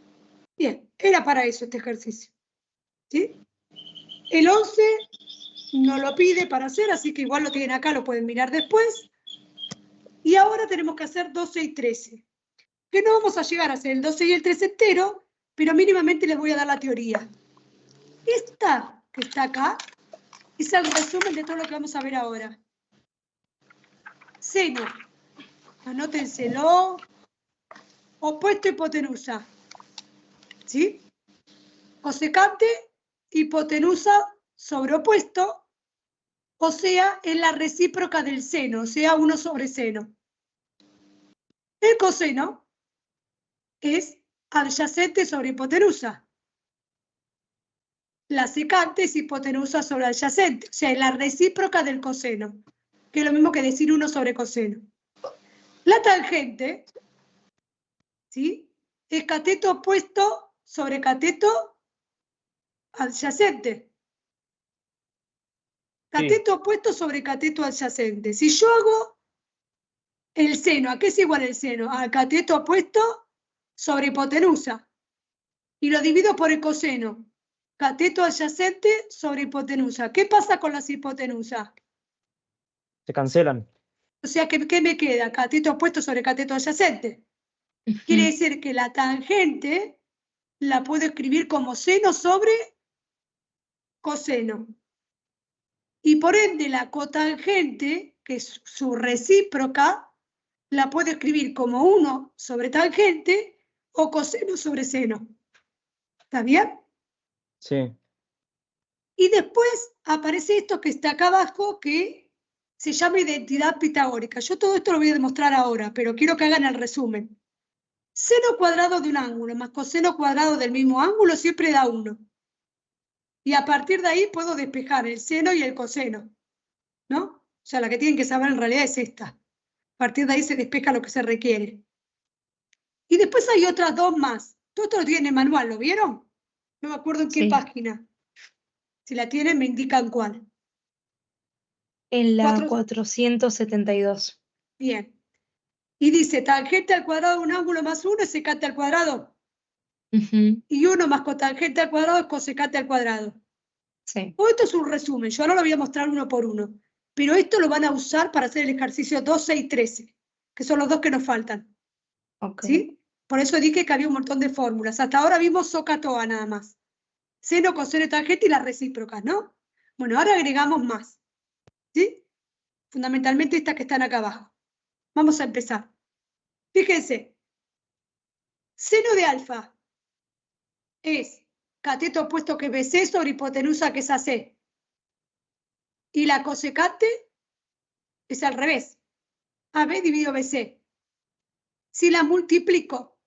Speaker 1: Bien, era para eso este ejercicio. ¿Sí? El 11 no lo pide para hacer, así que igual lo tienen acá, lo pueden mirar después. Y ahora tenemos que hacer 12 y 13. Que no vamos a llegar a hacer el 12 y el 13 entero, pero mínimamente les voy a dar la teoría. Esta que está acá es el resumen de todo lo que vamos a ver ahora. Seno, anótenselo, opuesto hipotenusa, ¿sí? Cosecante, hipotenusa sobre opuesto, o sea, es la recíproca del seno, o sea, 1 sobre seno. El coseno es adyacente sobre hipotenusa. La secante es hipotenusa sobre adyacente, o sea, es la recíproca del coseno, que es lo mismo que decir 1 sobre coseno. La tangente, ¿sí? Es cateto opuesto sobre cateto adyacente. Cateto opuesto sobre cateto adyacente. Si yo hago el seno, ¿a qué es igual el seno? Al cateto opuesto sobre hipotenusa. Y lo divido por el coseno. Cateto adyacente sobre hipotenusa. ¿Qué pasa con las hipotenusas?
Speaker 3: Se cancelan.
Speaker 1: O sea, ¿qué me queda? Cateto opuesto sobre cateto adyacente. Quiere decir que la tangente la puedo escribir como seno sobre coseno. Y por ende la cotangente, que es su recíproca, la puedo escribir como 1 sobre tangente o coseno sobre seno. ¿Está bien?
Speaker 3: Sí.
Speaker 1: Y después aparece esto que está acá abajo, que se llama identidad pitagórica. Yo todo esto lo voy a demostrar ahora, pero quiero que hagan el resumen. Seno cuadrado de un ángulo más coseno cuadrado del mismo ángulo siempre da 1. Y a partir de ahí puedo despejar el seno y el coseno, ¿no? O sea, la que tienen que saber en realidad es esta. A partir de ahí se despeja lo que se requiere. Y después hay otras dos más. Todo esto lo tienen en manual, ¿lo vieron? No me acuerdo en qué
Speaker 5: Sí.
Speaker 1: página. Si la tienen, me indican cuál.
Speaker 5: En la
Speaker 1: 4.
Speaker 5: 472.
Speaker 1: Bien. Y dice, tangente al cuadrado de un ángulo más 1 es secante al cuadrado.
Speaker 5: Ujú,
Speaker 1: Y 1 más cotangente al cuadrado es cosecante al cuadrado.
Speaker 5: sí.
Speaker 1: Todo esto es un resumen. Yo ahora lo voy a mostrar uno por uno. Pero esto lo van a usar para hacer el ejercicio 12 y 13, que son los dos que nos faltan.
Speaker 5: Ok.
Speaker 1: ¿Sí? Por eso dije que había un montón de fórmulas. Hasta ahora vimos SOHCAHTOA nada más. Seno, coseno, tangente y las recíprocas, ¿no? Bueno, ahora agregamos más. ¿Sí? Fundamentalmente estas que están acá abajo. Vamos a empezar. Fíjense. Seno de alfa es cateto opuesto que es BC sobre hipotenusa que es AC. Y la cosecante Es al revés. AB dividido BC. Si la multiplico,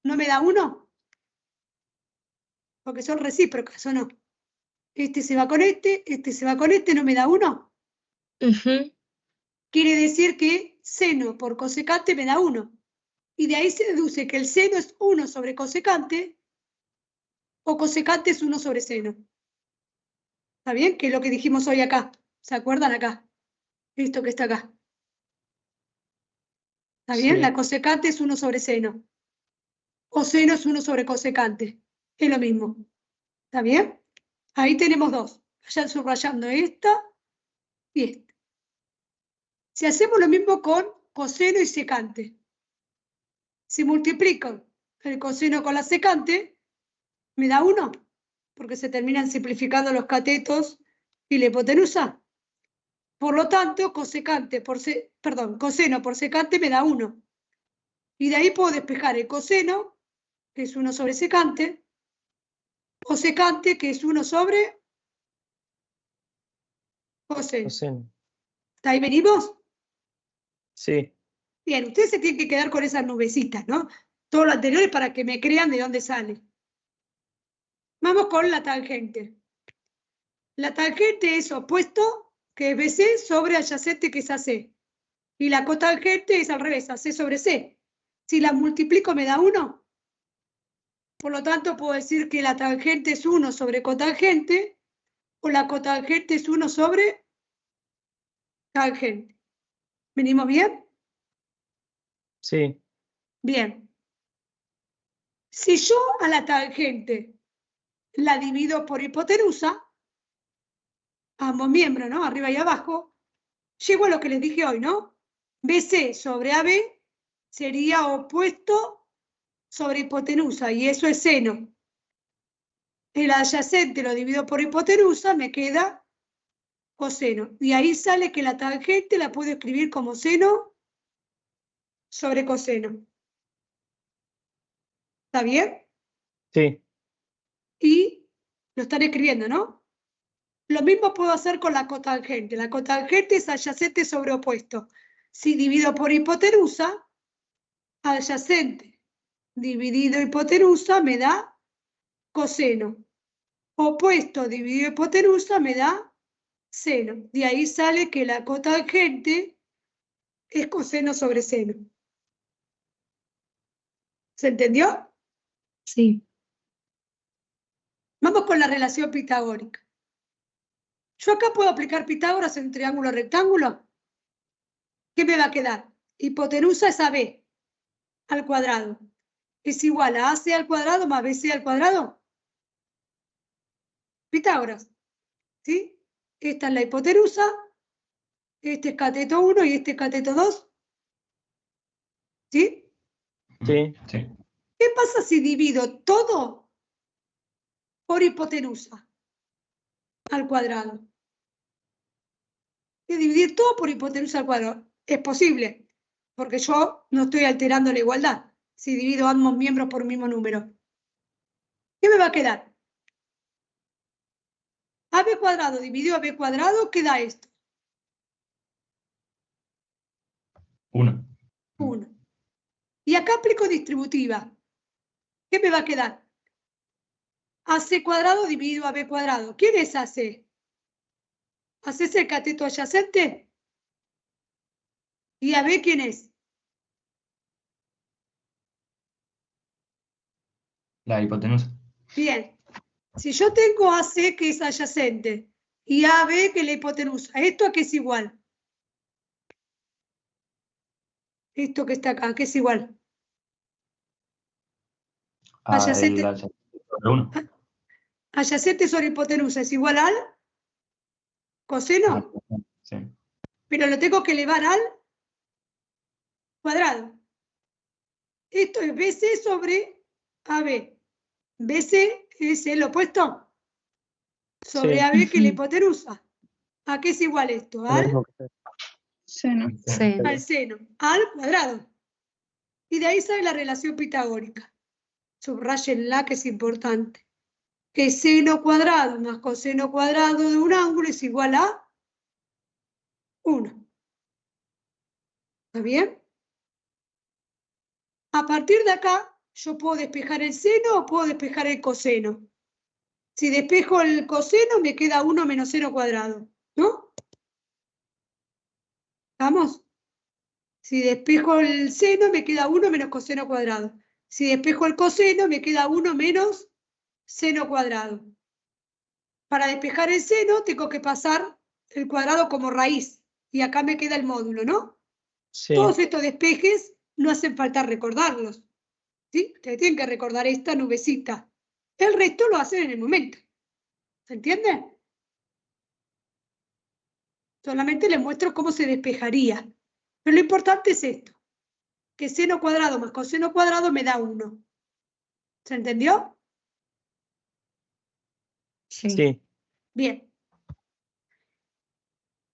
Speaker 1: ¿no me da 1? Porque son recíprocas, ¿o no? Este se va con este se va con este, ¿no me da 1?
Speaker 5: Ujú.
Speaker 1: Quiere decir que seno por cosecante me da 1. Y de ahí se deduce que el seno es 1 sobre cosecante o cosecante es 1 sobre seno. ¿Está bien? Que es lo que dijimos hoy acá. ¿Se acuerdan acá? Esto que está acá. ¿Está bien?
Speaker 3: Sí.
Speaker 1: La cosecante es 1 sobre seno. O seno es 1 sobre cosecante. Es lo mismo. ¿Está bien? Ahí tenemos dos. Vayan subrayando esta y esta. Si hacemos lo mismo con coseno y secante. Si multiplico el coseno con la secante, me da 1, porque se terminan simplificando los catetos y la hipotenusa. Por lo tanto, coseno por secante me da 1. Y de ahí puedo despejar el coseno, que es 1 sobre secante, o secante, que es 1 sobre coseno.
Speaker 3: Coseno.
Speaker 1: ¿Hasta ahí venimos?
Speaker 3: Sí.
Speaker 1: Bien, ustedes se tienen que quedar con esas nubecitas, ¿no? Todo lo anterior es para que me crean de dónde sale. Vamos con la tangente. La tangente es opuesto, que es BC, sobre adyacente, que es AC. Y la cotangente es al revés, AC sobre C. Si la multiplico me da 1. Por lo tanto, puedo decir que la tangente es 1 sobre cotangente, o la cotangente es 1 sobre tangente. ¿Venimos bien?
Speaker 3: Sí.
Speaker 1: Bien. Si yo a la tangente la divido por hipotenusa, ambos miembros, ¿no? Arriba y abajo, llego a lo que les dije hoy, ¿no? BC sobre AB sería opuesto sobre hipotenusa, y eso es seno. El adyacente lo divido por hipotenusa, me queda coseno. Y ahí sale que la tangente la puedo escribir como seno sobre coseno. ¿Está bien?
Speaker 3: Sí.
Speaker 1: Y lo están escribiendo, ¿no? Lo mismo puedo hacer con la cotangente. La cotangente es adyacente sobre opuesto. Si divido por hipotenusa, adyacente dividido hipotenusa me da coseno. Opuesto dividido hipotenusa me da seno. De ahí sale que la cotangente es coseno sobre seno. ¿Se entendió?
Speaker 5: Sí.
Speaker 1: Vamos con la relación pitagórica. Yo acá puedo aplicar Pitágoras en un triángulo rectángulo. ¿Qué me va a quedar? Hipotenusa es AB al cuadrado. Es igual a AC al cuadrado más BC al cuadrado. Pitágoras. ¿Sí? Esta es la hipotenusa. Este es cateto 1 y este es cateto 2. ¿Sí?
Speaker 3: Sí.
Speaker 2: Sí.
Speaker 1: ¿Qué pasa si divido todo por hipotenusa al cuadrado? Y dividir todo por hipotenusa al cuadrado. Es posible, porque yo no estoy alterando la igualdad si divido ambos miembros por un mismo número. ¿Qué me va a quedar? AB cuadrado dividido AB cuadrado, ¿qué da esto?
Speaker 2: 1.
Speaker 1: 1. Y acá aplico distributiva. ¿Qué me va a quedar? AC cuadrado dividido AB cuadrado. ¿Quién es AC? ¿AC es el cateto adyacente? ¿Y AB quién es?
Speaker 2: La hipotenusa.
Speaker 1: Bien. Si yo tengo AC que es adyacente y AB que es la hipotenusa, ¿esto a qué es igual? Esto que está acá, ¿a qué es igual? Adyacente.
Speaker 2: El adyacente sobre 1.
Speaker 1: Adyacente sobre hipotenusa es igual al coseno,
Speaker 2: Sí.
Speaker 1: pero lo tengo que elevar al cuadrado. Esto es BC sobre AB. BC es el opuesto sobre
Speaker 3: Sí.
Speaker 1: AB que es la
Speaker 5: Ujú.
Speaker 1: hipotenusa. ¿A qué es igual esto?
Speaker 6: Es lo mismo que C.
Speaker 7: Seno.
Speaker 5: Seno.
Speaker 1: Al seno, al cuadrado. Y de ahí sale la relación pitagórica. Subrayenla, que es importante. Que seno cuadrado más coseno cuadrado de un ángulo es igual a 1. ¿Está bien? A partir de acá, yo puedo despejar el seno o puedo despejar el coseno. Si despejo el coseno, me queda 1 menos 0 cuadrado, ¿no? ¿Estamos? Si despejo el seno, me queda 1 menos coseno cuadrado. Si despejo el coseno, me queda 1 menos seno cuadrado. Para despejar el seno, tengo que pasar el cuadrado como raíz. Y acá me queda el módulo, ¿no?
Speaker 3: Sí.
Speaker 1: Todos estos despejes no hacen falta recordarlos. ¿Sí? Ustedes tienen que recordar esta nubecita. El resto lo hacen en el momento. ¿Se entiende? Solamente les muestro cómo se despejaría. Pero lo importante es esto. Que seno cuadrado más coseno cuadrado me da 1. ¿Se entendió?
Speaker 5: Sí.
Speaker 3: Sí.
Speaker 1: Bien.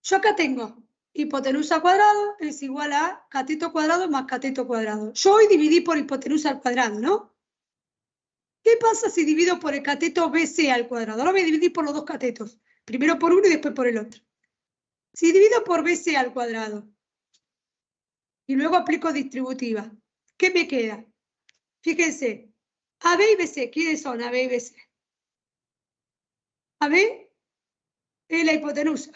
Speaker 1: Yo acá tengo hipotenusa cuadrado es igual a cateto cuadrado más cateto cuadrado. Yo hoy dividí por hipotenusa al cuadrado, ¿no? ¿Qué pasa si divido por el cateto BC al cuadrado? Ahora voy a dividir por los dos catetos. Primero por uno y después por el otro. Si divido por BC al cuadrado y luego aplico distributiva, ¿qué me queda? Fíjense, AB y BC, ¿quiénes son AB y BC? AB es la hipotenusa.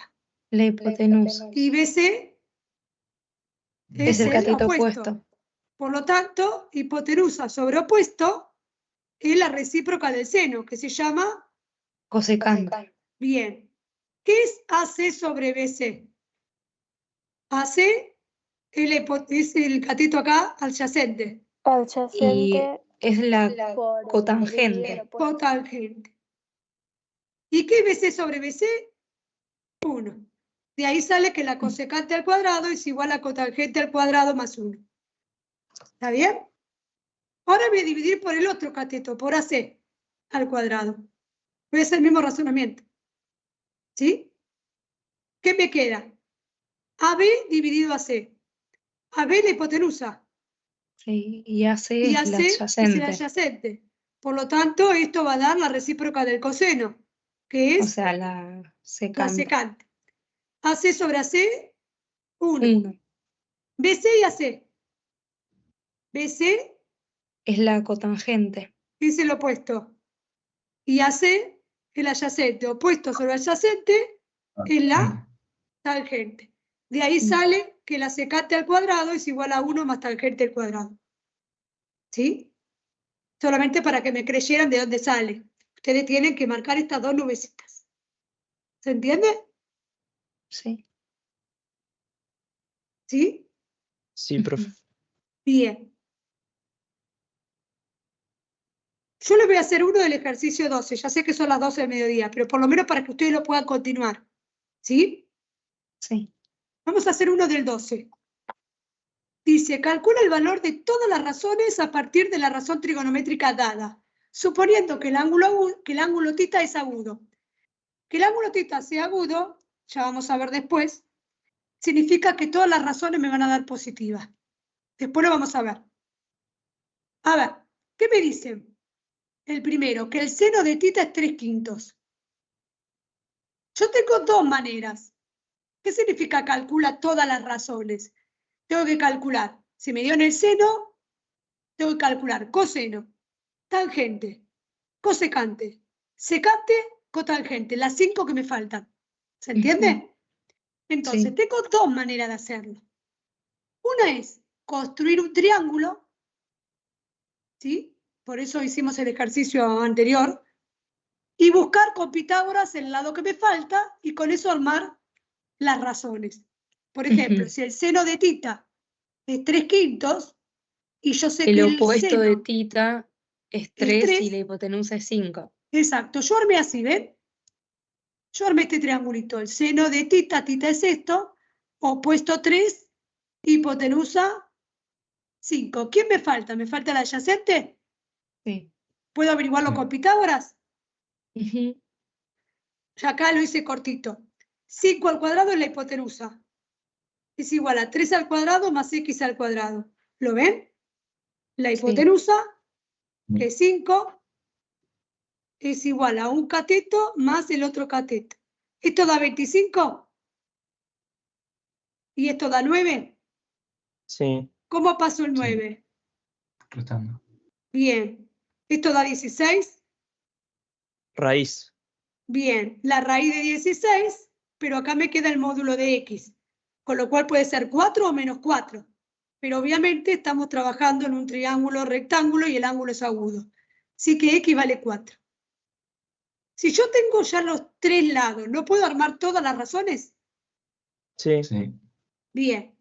Speaker 5: La hipotenusa.
Speaker 1: Y BC
Speaker 5: Es el cateto
Speaker 1: opuesto.
Speaker 5: opuesto.
Speaker 1: Por lo tanto, hipotenusa sobre opuesto es la recíproca del seno, que se llama,
Speaker 5: Cosecante.
Speaker 1: bien, ¿qué es AC sobre BC? AC es el cateto acá adyacente.
Speaker 5: Y
Speaker 4: Adyacente
Speaker 5: es la
Speaker 4: por
Speaker 5: cotangente.
Speaker 4: dividir el opuesto.
Speaker 1: Cotangente. ¿Y qué es BC sobre BC? 1. De ahí sale que la cosecante al cuadrado es igual a cotangente al cuadrado más 1. ¿Está bien? Ahora voy a dividir por el otro cateto, por AC al cuadrado. Voy a hacer el mismo razonamiento. ¿Sí? ¿Qué me queda? AB dividido a C. AB es la hipotenusa.
Speaker 5: Sí, y AC
Speaker 1: Y
Speaker 5: es
Speaker 1: AC
Speaker 5: la
Speaker 1: es el
Speaker 5: adyacente.
Speaker 1: adyacente. Por lo tanto, esto va a dar la recíproca del coseno, que
Speaker 5: O
Speaker 1: es
Speaker 5: sea, la
Speaker 1: la
Speaker 5: secante.
Speaker 1: secante. AC sobre AC, 1.
Speaker 5: 1.
Speaker 1: BC y AC. BC
Speaker 5: Es la cotangente.
Speaker 1: es el opuesto. Y AC el adyacente. Opuesto sobre adyacente es la tangente. De ahí sale que la secante al cuadrado es igual a 1 más tangente al cuadrado. ¿Sí? Solamente para que me creyeran de dónde sale. Ustedes tienen que marcar estas dos nubecitas. ¿Se entiende?
Speaker 5: Sí.
Speaker 1: ¿Sí?
Speaker 3: Sí, profe.
Speaker 1: Bien. Yo les voy a hacer uno del ejercicio 12. Ya sé que son las 12 del mediodía, pero por lo menos para que ustedes lo puedan continuar. ¿Sí?
Speaker 5: Sí.
Speaker 1: Vamos a hacer uno del 12. Dice, calcula el valor de todas las razones a partir de la razón trigonométrica dada, suponiendo que el ángulo θ es agudo. Que el ángulo θ sea agudo, ya vamos a ver después, significa que todas las razones me van a dar positivas. Después lo vamos a ver. A ver, ¿qué me dicen? El primero, que el seno de θ es 3/5. Yo tengo dos maneras. ¿Qué significa calcula todas las razones? Tengo que calcular, si me dio en el seno, tengo que calcular coseno, tangente, cosecante, secante, cotangente, las 5 que me faltan. ¿Se entiende? Entonces,
Speaker 5: Sí.
Speaker 1: tengo dos maneras de hacerlo. Una es construir un triángulo, ¿sí? Por eso hicimos el ejercicio anterior, y buscar con Pitágoras el lado que me falta y con eso armar las razones. Por ejemplo, si el seno de θ es 3/5 y yo sé
Speaker 5: El
Speaker 1: que el
Speaker 5: opuesto de
Speaker 1: seno
Speaker 5: θ es
Speaker 1: es
Speaker 5: 3 y
Speaker 1: 3,
Speaker 5: la hipotenusa es 5.
Speaker 1: exacto, yo armé así, ¿ven? Yo armé este triangulito, el seno de θ es esto, opuesto 3, hipotenusa 5. ¿Quién me falta? ¿Me falta el adyacente?
Speaker 5: Sí.
Speaker 1: ¿Puedo averiguarlo con Pitágoras?
Speaker 5: Ujú.
Speaker 1: Ya acá lo hice cortito. 5 al cuadrado es la hipotenusa. Es igual a 3 al cuadrado más x al cuadrado. ¿Lo ven? La hipotenusa, que es 5, es igual a un cateto más el otro cateto. Esto da 25 y esto da 9.
Speaker 3: Sí.
Speaker 1: ¿Cómo paso el 9?
Speaker 2: Restando.
Speaker 1: Bien. ¿Esto da 16?
Speaker 3: Raíz.
Speaker 1: Bien. La raíz de 16, pero acá me queda el módulo de x, con lo cual puede ser 4 o menos 4. Pero obviamente estamos trabajando en un triángulo rectángulo y el ángulo es agudo. Así que x vale 4. Si yo tengo ya los 3 lados, ¿no puedo armar todas las razones?
Speaker 3: Sí.
Speaker 2: Sí.
Speaker 1: Bien.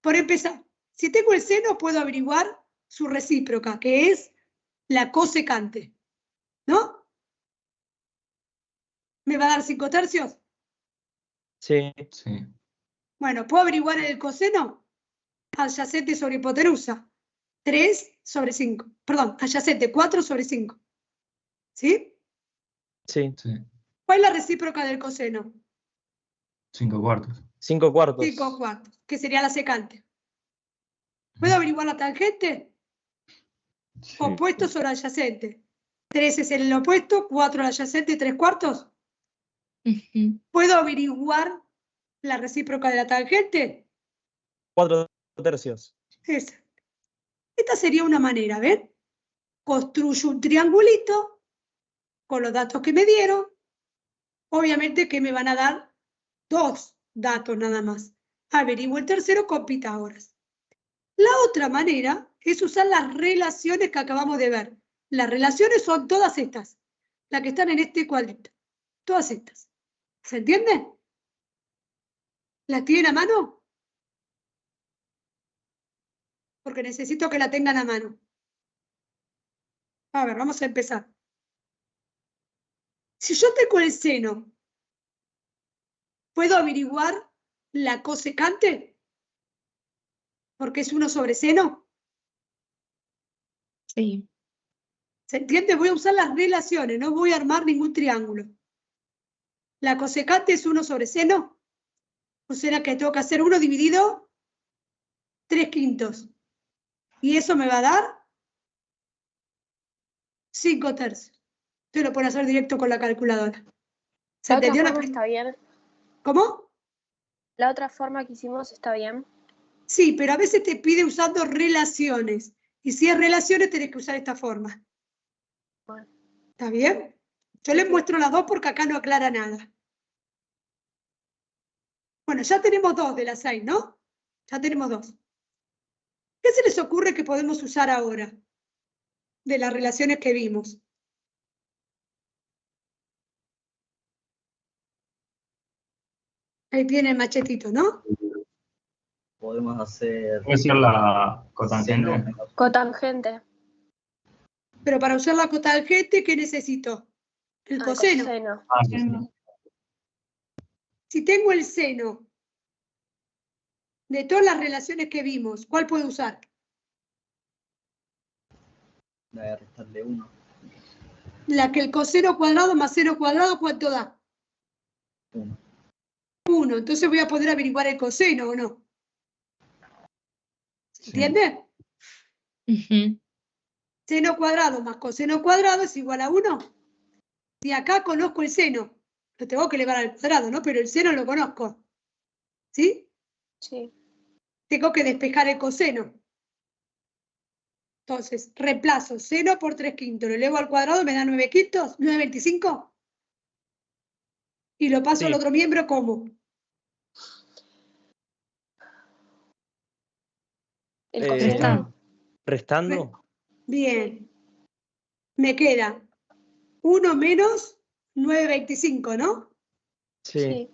Speaker 1: Por empezar, si tengo el seno, puedo averiguar su recíproca, que es la cosecante, ¿no? ¿Me va a dar 5 tercios?
Speaker 3: Sí.
Speaker 2: Sí.
Speaker 1: Bueno, ¿puedo averiguar el coseno? Adyacente sobre hipotenusa. 3 sobre 5. Perdón, adyacente 4 sobre 5. ¿Sí?
Speaker 3: Sí.
Speaker 2: Sí.
Speaker 1: ¿Cuál es la recíproca del coseno?
Speaker 2: 5 cuartos.
Speaker 3: 5 cuartos.
Speaker 1: 5 cuartos, que sería la secante. ¿Puedo averiguar la tangente?
Speaker 2: Sí.
Speaker 1: Opuesto sobre adyacente. 3 es el opuesto, 4 el adyacente, 3 cuartos.
Speaker 5: Ujú.
Speaker 1: ¿Puedo averiguar la recíproca de la tangente?
Speaker 3: 4 tercios.
Speaker 1: Esa. Esta sería una manera, ¿ven? Construyo un triangulito con los datos que me dieron. Obviamente que me van a dar 2 datos nada más. Averiguo el tercero con Pitágoras. La otra manera es usar las relaciones que acabamos de ver. Las relaciones son todas estas, las que están en este cuadrito. Todas estas. ¿Se entiende? ¿Las tienen a mano? Porque necesito que la tengan a mano. A ver, vamos a empezar. Si yo tengo el seno, ¿puedo averiguar la cosecante? Porque es 1 sobre seno.
Speaker 5: Sí.
Speaker 1: ¿Se entiende? Voy a usar las relaciones, no voy a armar ningún triángulo. La cosecante es 1 sobre seno. O sea que tengo que hacer 1 dividido 3/5. Y eso me va a dar 5 tercios. Usted lo puede hacer directo con la calculadora. ¿Se
Speaker 4: La otra
Speaker 1: entendió?
Speaker 4: forma está bien.
Speaker 1: ¿Cómo?
Speaker 4: La otra forma que hicimos está bien.
Speaker 1: Sí, pero a veces te pide usando relaciones. Y si es relaciones, tenés que usar esta forma.
Speaker 4: Bueno.
Speaker 1: ¿Está bien? Yo les muestro las dos porque acá no aclara nada. Bueno, ya tenemos 2 de las 6, ¿no? Ya tenemos 2. ¿Qué se les ocurre que podemos usar ahora de las relaciones que vimos? Ahí tiene el machetito, ¿no?
Speaker 8: Podemos hacer
Speaker 2: ¿Puede ser la
Speaker 8: seno
Speaker 2: cotangente?
Speaker 8: menos
Speaker 4: Cotangente.
Speaker 1: Pero para usar la cotangente, ¿qué necesito? El coseno.
Speaker 4: Coseno.
Speaker 2: Ah, sí, sí.
Speaker 1: Si tengo el seno de todas las relaciones que vimos, ¿cuál puedo usar?
Speaker 8: la de restarle 1.
Speaker 1: La que el coseno cuadrado más seno cuadrado, ¿cuánto da?
Speaker 8: 1.
Speaker 1: 1. Entonces voy a poder averiguar el coseno, ¿o no? ¿Se
Speaker 2: Sí.
Speaker 1: entiende?
Speaker 5: Ujú.
Speaker 1: Seno cuadrado más coseno cuadrado es igual a 1. Y acá conozco el seno. Lo tengo que elevar al cuadrado, ¿no? Pero el seno lo conozco. ¿Sí?
Speaker 4: Sí.
Speaker 1: Tengo que despejar el coseno. Entonces, reemplazo seno por 3/5. Lo elevo al cuadrado, me da 9/5, 9/25. Y lo paso al
Speaker 3: Sí.
Speaker 1: otro miembro como.
Speaker 4: El
Speaker 3: Eh,
Speaker 4: coseno.
Speaker 3: Restando.
Speaker 1: Bien. Me queda 1 menos 9/25, ¿no?
Speaker 3: Sí.
Speaker 4: Sí.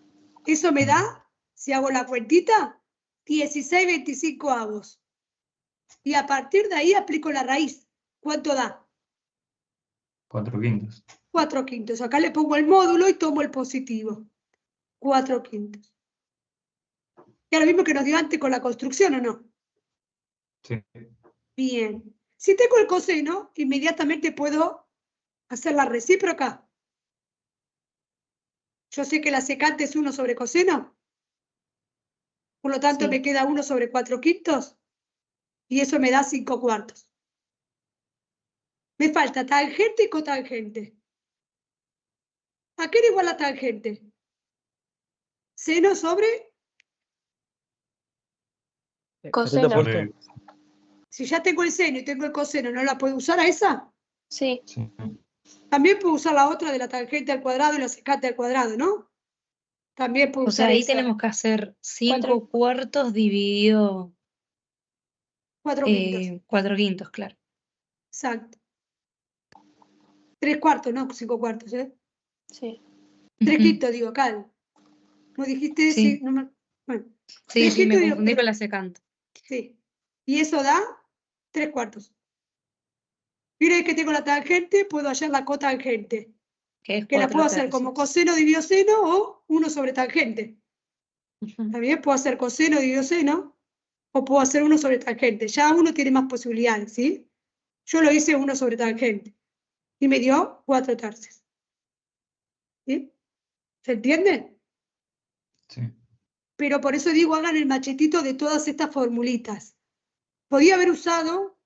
Speaker 1: Eso me da, si hago la cuentita, 16/25. Y a partir de ahí aplico la raíz. ¿Cuánto da?
Speaker 2: 4/5.
Speaker 1: 4/5. Acá le pongo el módulo y tomo el positivo. 4/5. Y ahora mismo que nos dio antes con la construcción, ¿o no?
Speaker 2: Sí.
Speaker 1: Bien. Si tengo el coseno, inmediatamente puedo hacer la recíproca. Yo sé que la secante es 1 sobre coseno. Por lo tanto,
Speaker 5: Sí.
Speaker 1: me queda 1 sobre 4/5. Y eso me da 5 cuartos. Me falta tangente y cotangente. ¿A qué era igual la tangente? Seno sobre
Speaker 4: Coseno.
Speaker 3: ¿Coseno opuesto?
Speaker 1: Si ya tengo el seno y tengo el coseno, ¿no la puedo usar a esa?
Speaker 4: Sí.
Speaker 2: Sí.
Speaker 1: También puedo usar la otra de la tangente al cuadrado y la secante al cuadrado, ¿no? También puedo
Speaker 5: O sea,
Speaker 1: usar
Speaker 5: ahí
Speaker 1: esa.
Speaker 5: tenemos que hacer 5
Speaker 4: Cuatro.
Speaker 5: cuartos dividido
Speaker 1: 4/5.
Speaker 5: 4 quintos, claro.
Speaker 1: Exacto. 3/4, no 5/4, ¿eh?
Speaker 4: Sí.
Speaker 1: 3/5, digo, acá. ¿Cómo dijiste?
Speaker 5: Sí.
Speaker 1: Sí, no me... Bueno,
Speaker 5: Sí, sí, me
Speaker 1: 3/5 digo,
Speaker 5: confundí con la secante.
Speaker 1: sí. Y eso da 3/4. Y una vez que tengo la tangente, puedo hallar la cotangente,
Speaker 5: Que es
Speaker 1: que la
Speaker 5: 4
Speaker 1: puedo hacer como
Speaker 5: tercios.
Speaker 1: coseno dividido seno o 1 sobre tangente.
Speaker 5: Ujú.
Speaker 1: También puedo hacer coseno dividido seno o puedo hacer 1 sobre tangente. Ya uno tiene más posibilidades, ¿sí? Yo lo hice 1 sobre tangente y me dio 4 tercios. ¿Sí? ¿Se entiende?
Speaker 2: Sí.
Speaker 1: Pero por eso digo, hagan el machetito de todas estas formulitas. Podía haber usado,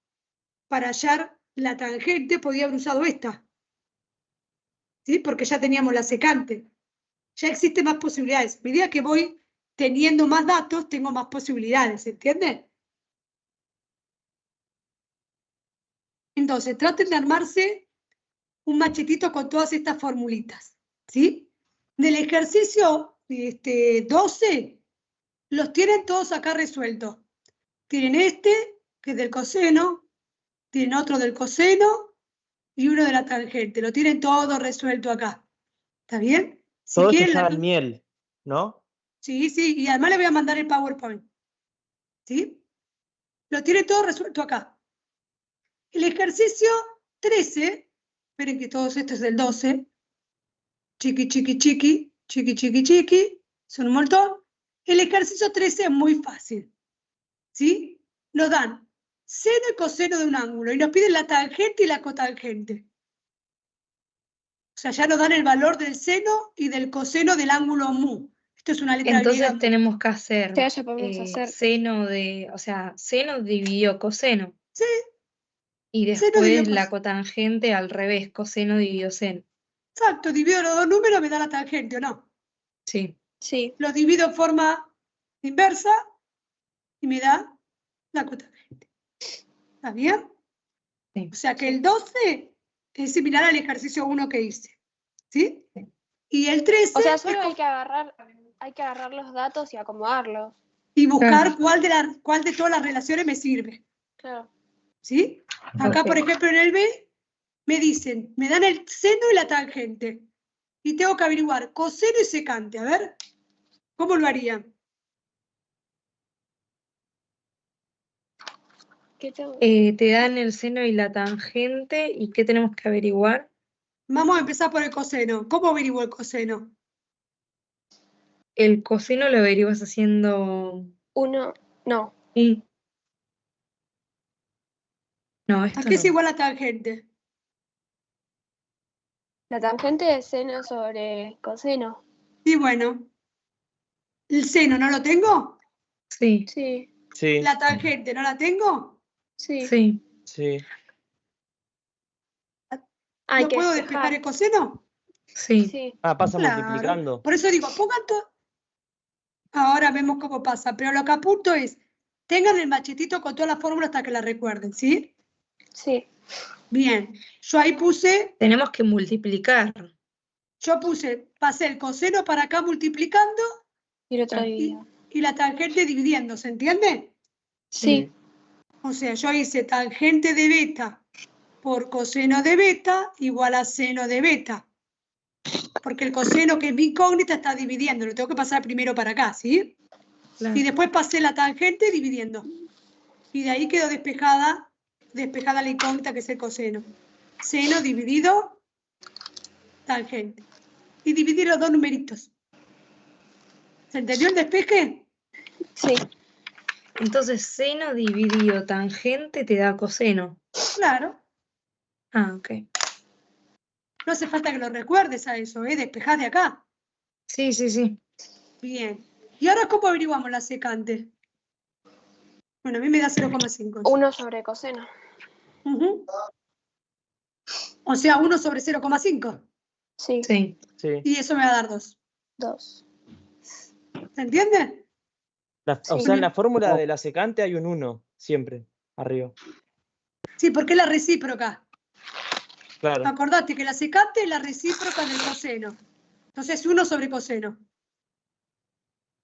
Speaker 1: para hallar la tangente, podía haber usado esta, ¿sí? Porque ya teníamos la secante. Ya existen más posibilidades. A medida que voy teniendo más datos, tengo más posibilidades, ¿entienden? Entonces, traten de armarse un machetito con todas estas formulitas, ¿sí? Del ejercicio 12, los tienen todos acá resueltos. Tienen este, que es del coseno, tienen otro del coseno y uno de la tangente. Lo tienen todo resuelto acá. ¿Está bien? Si
Speaker 3: Todo esto
Speaker 1: quieren,
Speaker 3: ya al miel, ¿no?
Speaker 1: sí, sí, y además le voy a mandar el PowerPoint. ¿Sí? Lo tienen todo resuelto acá. El ejercicio 13, esperen que todos estos es del 12, chiqui, chiqui, chiqui, chiqui, chiqui, chiqui, son un montón. El ejercicio 13 es muy fácil, ¿sí? Nos dan seno y coseno de un ángulo y nos piden la tangente y la cotangente. O sea, ya nos dan el valor del seno y del coseno del ángulo mu. Esto es una letra griega.
Speaker 5: Entonces tenemos que hacer
Speaker 4: O sea, ya podemos hacer.
Speaker 5: seno dividido coseno.
Speaker 1: Sí,
Speaker 5: Y
Speaker 1: seno dividido
Speaker 5: después la
Speaker 1: coseno.
Speaker 5: cotangente al revés, coseno dividido seno.
Speaker 1: Exacto, divido los dos números, me da la tangente, ¿o no?
Speaker 5: Sí.
Speaker 4: Sí.
Speaker 1: Los divido en forma inversa y me da la cotangente. ¿Está bien?
Speaker 5: Sí.
Speaker 1: O sea que el 12 es similar al ejercicio 1 que hice. ¿Sí?
Speaker 5: Sí.
Speaker 1: Y el 13
Speaker 4: O sea,
Speaker 1: es
Speaker 4: solo hay que agarrar los datos y acomodarlos.
Speaker 1: y buscar
Speaker 5: Claro.
Speaker 1: cuál de todas las relaciones me sirve.
Speaker 4: Claro.
Speaker 1: ¿Sí? Acá,
Speaker 5: Ok.
Speaker 1: por ejemplo, en el B, me dicen, me dan el seno y la tangente. Y tengo que averiguar coseno y secante. A ver, ¿cómo lo harían?
Speaker 4: ¿Qué tengo?
Speaker 5: Te dan el seno y la tangente, ¿y qué tenemos que averiguar?
Speaker 1: Vamos a empezar por el coseno. ¿Cómo averiguo el coseno?
Speaker 5: El coseno lo averiguas haciendo
Speaker 4: Uno. No.
Speaker 5: un... No,
Speaker 1: ¿A
Speaker 5: esto
Speaker 1: qué es
Speaker 5: no.
Speaker 1: igual la tangente?
Speaker 4: La tangente es seno sobre coseno.
Speaker 1: Y bueno, el seno no lo tengo,
Speaker 5: Sí,
Speaker 4: Sí.
Speaker 3: Sí,
Speaker 1: la tangente no la tengo,
Speaker 4: Sí.
Speaker 5: sí,
Speaker 3: sí.
Speaker 4: Hay
Speaker 1: ¿no
Speaker 4: que
Speaker 1: puedo despejar el
Speaker 4: despejar.
Speaker 1: coseno?
Speaker 5: sí.
Speaker 4: Sí.
Speaker 3: Ah, pasa
Speaker 1: Claro.
Speaker 3: multiplicando.
Speaker 1: Por eso digo, pongan todo. Ahora vemos cómo pasa, pero lo que apunto es, tengan el machetito con todas las fórmulas hasta que la recuerden, ¿sí?
Speaker 4: Sí.
Speaker 1: Bien, yo ahí puse,
Speaker 5: Tenemos que multiplicar.
Speaker 1: pasé el coseno para acá multiplicando
Speaker 4: Y el otro
Speaker 5: Ah.
Speaker 4: dividido.
Speaker 1: y la tangente dividiendo, ¿se entiende?
Speaker 4: Sí.
Speaker 1: O sea, yo hice tangente de beta por coseno de beta igual a seno de beta. Porque el coseno, que es mi incógnita, está dividiendo. Lo tengo que pasar primero para acá, ¿sí?
Speaker 5: Claro.
Speaker 1: Y después pasé la tangente dividiendo. Y de ahí quedó despejada la incógnita, que es el coseno. Seno dividido tangente. Y dividir los dos numeritos. ¿Se entendió el despeje?
Speaker 4: Sí.
Speaker 5: Entonces, seno dividido tangente te da coseno.
Speaker 1: Claro.
Speaker 5: Ah, ok.
Speaker 1: No hace falta que lo recuerdes a eso, ¿eh? Despejás de acá.
Speaker 5: Sí, sí, sí.
Speaker 1: Bien. ¿Y ahora cómo averiguamos la secante? Bueno, a mí me da 0,5.
Speaker 4: 1 sobre coseno.
Speaker 1: Ujú. O sea, 1 sobre 0,5.
Speaker 4: Sí.
Speaker 5: Sí.
Speaker 3: Sí.
Speaker 1: Y eso me va a dar 2.
Speaker 4: 2.
Speaker 1: ¿Se entiende?
Speaker 3: O
Speaker 4: Sí.
Speaker 3: sea, en la fórmula de la secante hay un 1, siempre, arriba.
Speaker 1: Sí, porque es la recíproca.
Speaker 3: Claro.
Speaker 1: Acordate que la secante es la recíproca del coseno. Entonces, 1 sobre coseno.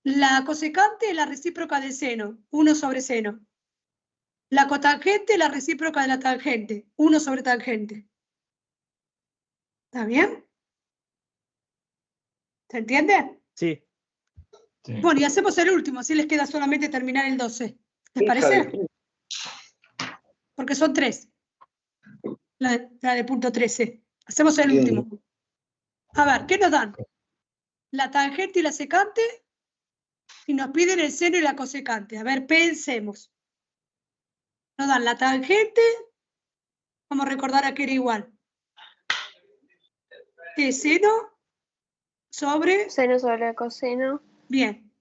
Speaker 1: La cosecante es la recíproca del seno, 1 sobre seno. La cotangente es la recíproca de la tangente, 1 sobre tangente. ¿Está bien? ¿Se entiende?
Speaker 3: Sí.
Speaker 2: Sí.
Speaker 1: Bueno, y hacemos el último, así les queda solamente terminar el 12. ¿Les parece? Porque son 3. La de punto 13. Hacemos el último. A ver, ¿qué nos dan? La tangente y la secante. Y nos piden el seno y la cosecante. A ver, pensemos. Nos dan la tangente. Vamos a recordar a que era igual. De seno sobre...
Speaker 4: Seno sobre coseno.
Speaker 1: Bien.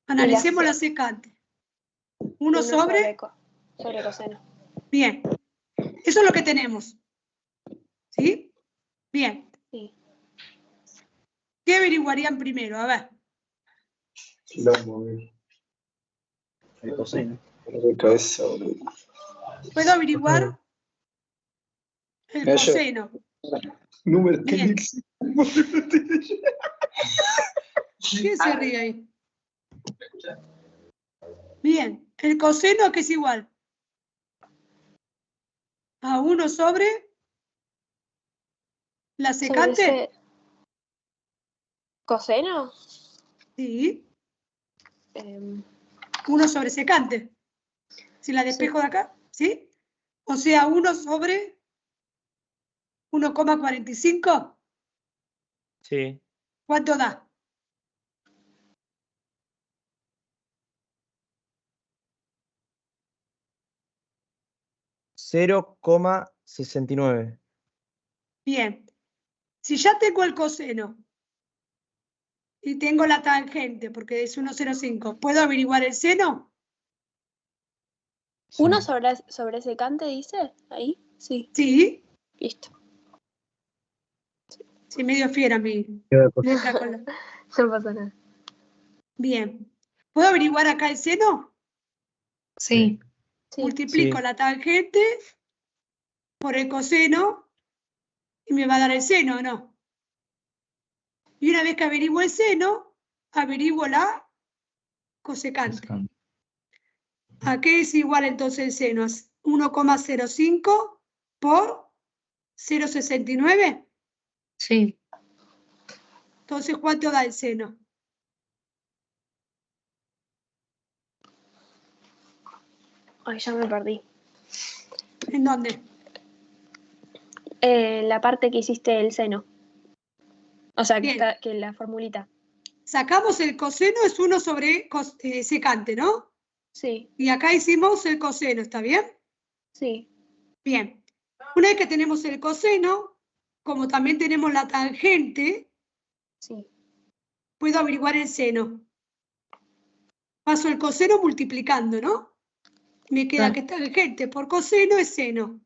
Speaker 1: Analicemos la secante. 1 sobre...
Speaker 4: sobre coseno.
Speaker 1: Bien. Eso es lo que tenemos. ¿Sí? Bien.
Speaker 4: Sí.
Speaker 1: ¿Qué averiguarían primero? A ver.
Speaker 8: El coseno.
Speaker 1: ¿Puedo averiguar el coseno? Bien. ¿Quién se ríe ahí? Bien. ¿El coseno a qué es igual? A 1 sobre la secante.
Speaker 4: ¿Coseno?
Speaker 1: Sí.
Speaker 4: Em,
Speaker 1: 1 sobre secante. Si la despejo de acá, ¿sí? O sea, 1 sobre 1,45.
Speaker 3: Sí.
Speaker 1: ¿Cuánto da?
Speaker 3: $0,69.
Speaker 1: Bien. Si ya tengo el coseno y tengo la tangente, porque es 1,05, ¿puedo averiguar el seno?
Speaker 2: Sí.
Speaker 4: 1 sobre secante, dice, ahí, sí,
Speaker 1: Sí.
Speaker 4: listo.
Speaker 1: Sí, medio fiera mi letra con la...
Speaker 4: No pasa nada.
Speaker 1: Bien. ¿Puedo averiguar acá el seno?
Speaker 5: Sí.
Speaker 4: Sí.
Speaker 1: Multiplico
Speaker 3: Sí.
Speaker 1: la tangente por el coseno y me va a dar el seno, ¿o no? Y una vez que averiguo el seno, averiguo la cosecante. ¿A qué es igual entonces el seno? 1,05 por 0,69.
Speaker 5: Sí.
Speaker 1: Entonces, ¿cuánto da el seno?
Speaker 4: Ay, ya me perdí.
Speaker 1: ¿En dónde?
Speaker 4: La parte que hiciste el seno. O sea,
Speaker 1: Bien.
Speaker 4: que la formulita.
Speaker 1: Sacamos el coseno, es 1 sobre secante, ¿no?
Speaker 4: Sí,
Speaker 1: Y acá hicimos el coseno, ¿está bien?
Speaker 4: sí.
Speaker 1: Bien. Una vez que tenemos el coseno, como también tenemos la tangente,
Speaker 4: Sí.
Speaker 1: puedo averiguar el seno. Paso el coseno multiplicando, ¿no? Me queda que tangente por coseno es seno.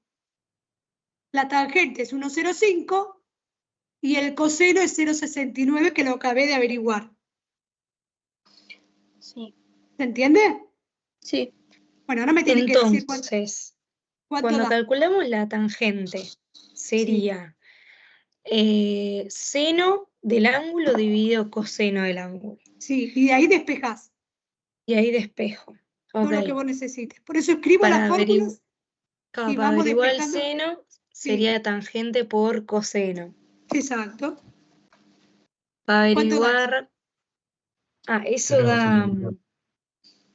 Speaker 1: La tangente es 1,05 y el coseno es 0,69, que lo acabé de averiguar.
Speaker 4: Sí.
Speaker 1: ¿Se entiende?
Speaker 4: Sí.
Speaker 1: Bueno, ahora me tienen que decir
Speaker 5: Entonces,
Speaker 1: cuánto
Speaker 5: cuando
Speaker 1: da.
Speaker 5: calculamos la tangente, sería seno del ángulo dividido coseno del ángulo.
Speaker 1: Sí, y de ahí despejás
Speaker 5: Y ahí despejo.
Speaker 1: todo
Speaker 5: Ok.
Speaker 1: lo que vos necesites. Por eso escribo las
Speaker 5: Para
Speaker 1: fórmulas y
Speaker 5: para
Speaker 1: vamos
Speaker 5: averiguar el
Speaker 1: despejando.
Speaker 5: seno,
Speaker 1: Sí.
Speaker 5: sería tangente por coseno.
Speaker 1: Exacto.
Speaker 5: Para
Speaker 1: ¿Cuánto da?
Speaker 5: averiguar... eso da
Speaker 2: 0,72.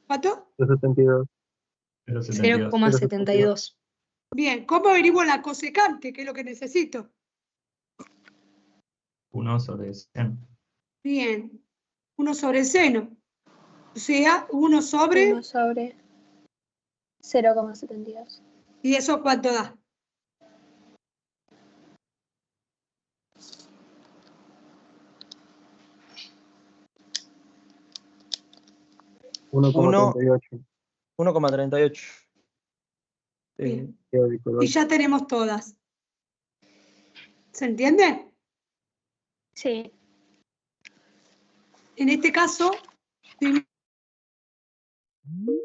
Speaker 1: ¿Cuánto?
Speaker 6: 0,72.
Speaker 2: 0,72.
Speaker 5: 0,72.
Speaker 1: Bien, ¿cómo averiguo la cosecante? Que es lo que necesito.
Speaker 2: 1 sobre 100.
Speaker 1: Bien, 1 sobre el seno. O sea, 1 sobre...
Speaker 4: 1 sobre 0,72.
Speaker 1: ¿Y eso cuánto da?
Speaker 3: Uno-
Speaker 6: 1,38.
Speaker 3: 1,38.
Speaker 1: Bien. Y ya tenemos todas. ¿Se entiende?
Speaker 4: Sí.
Speaker 1: En este caso,
Speaker 9: Mm-hmm.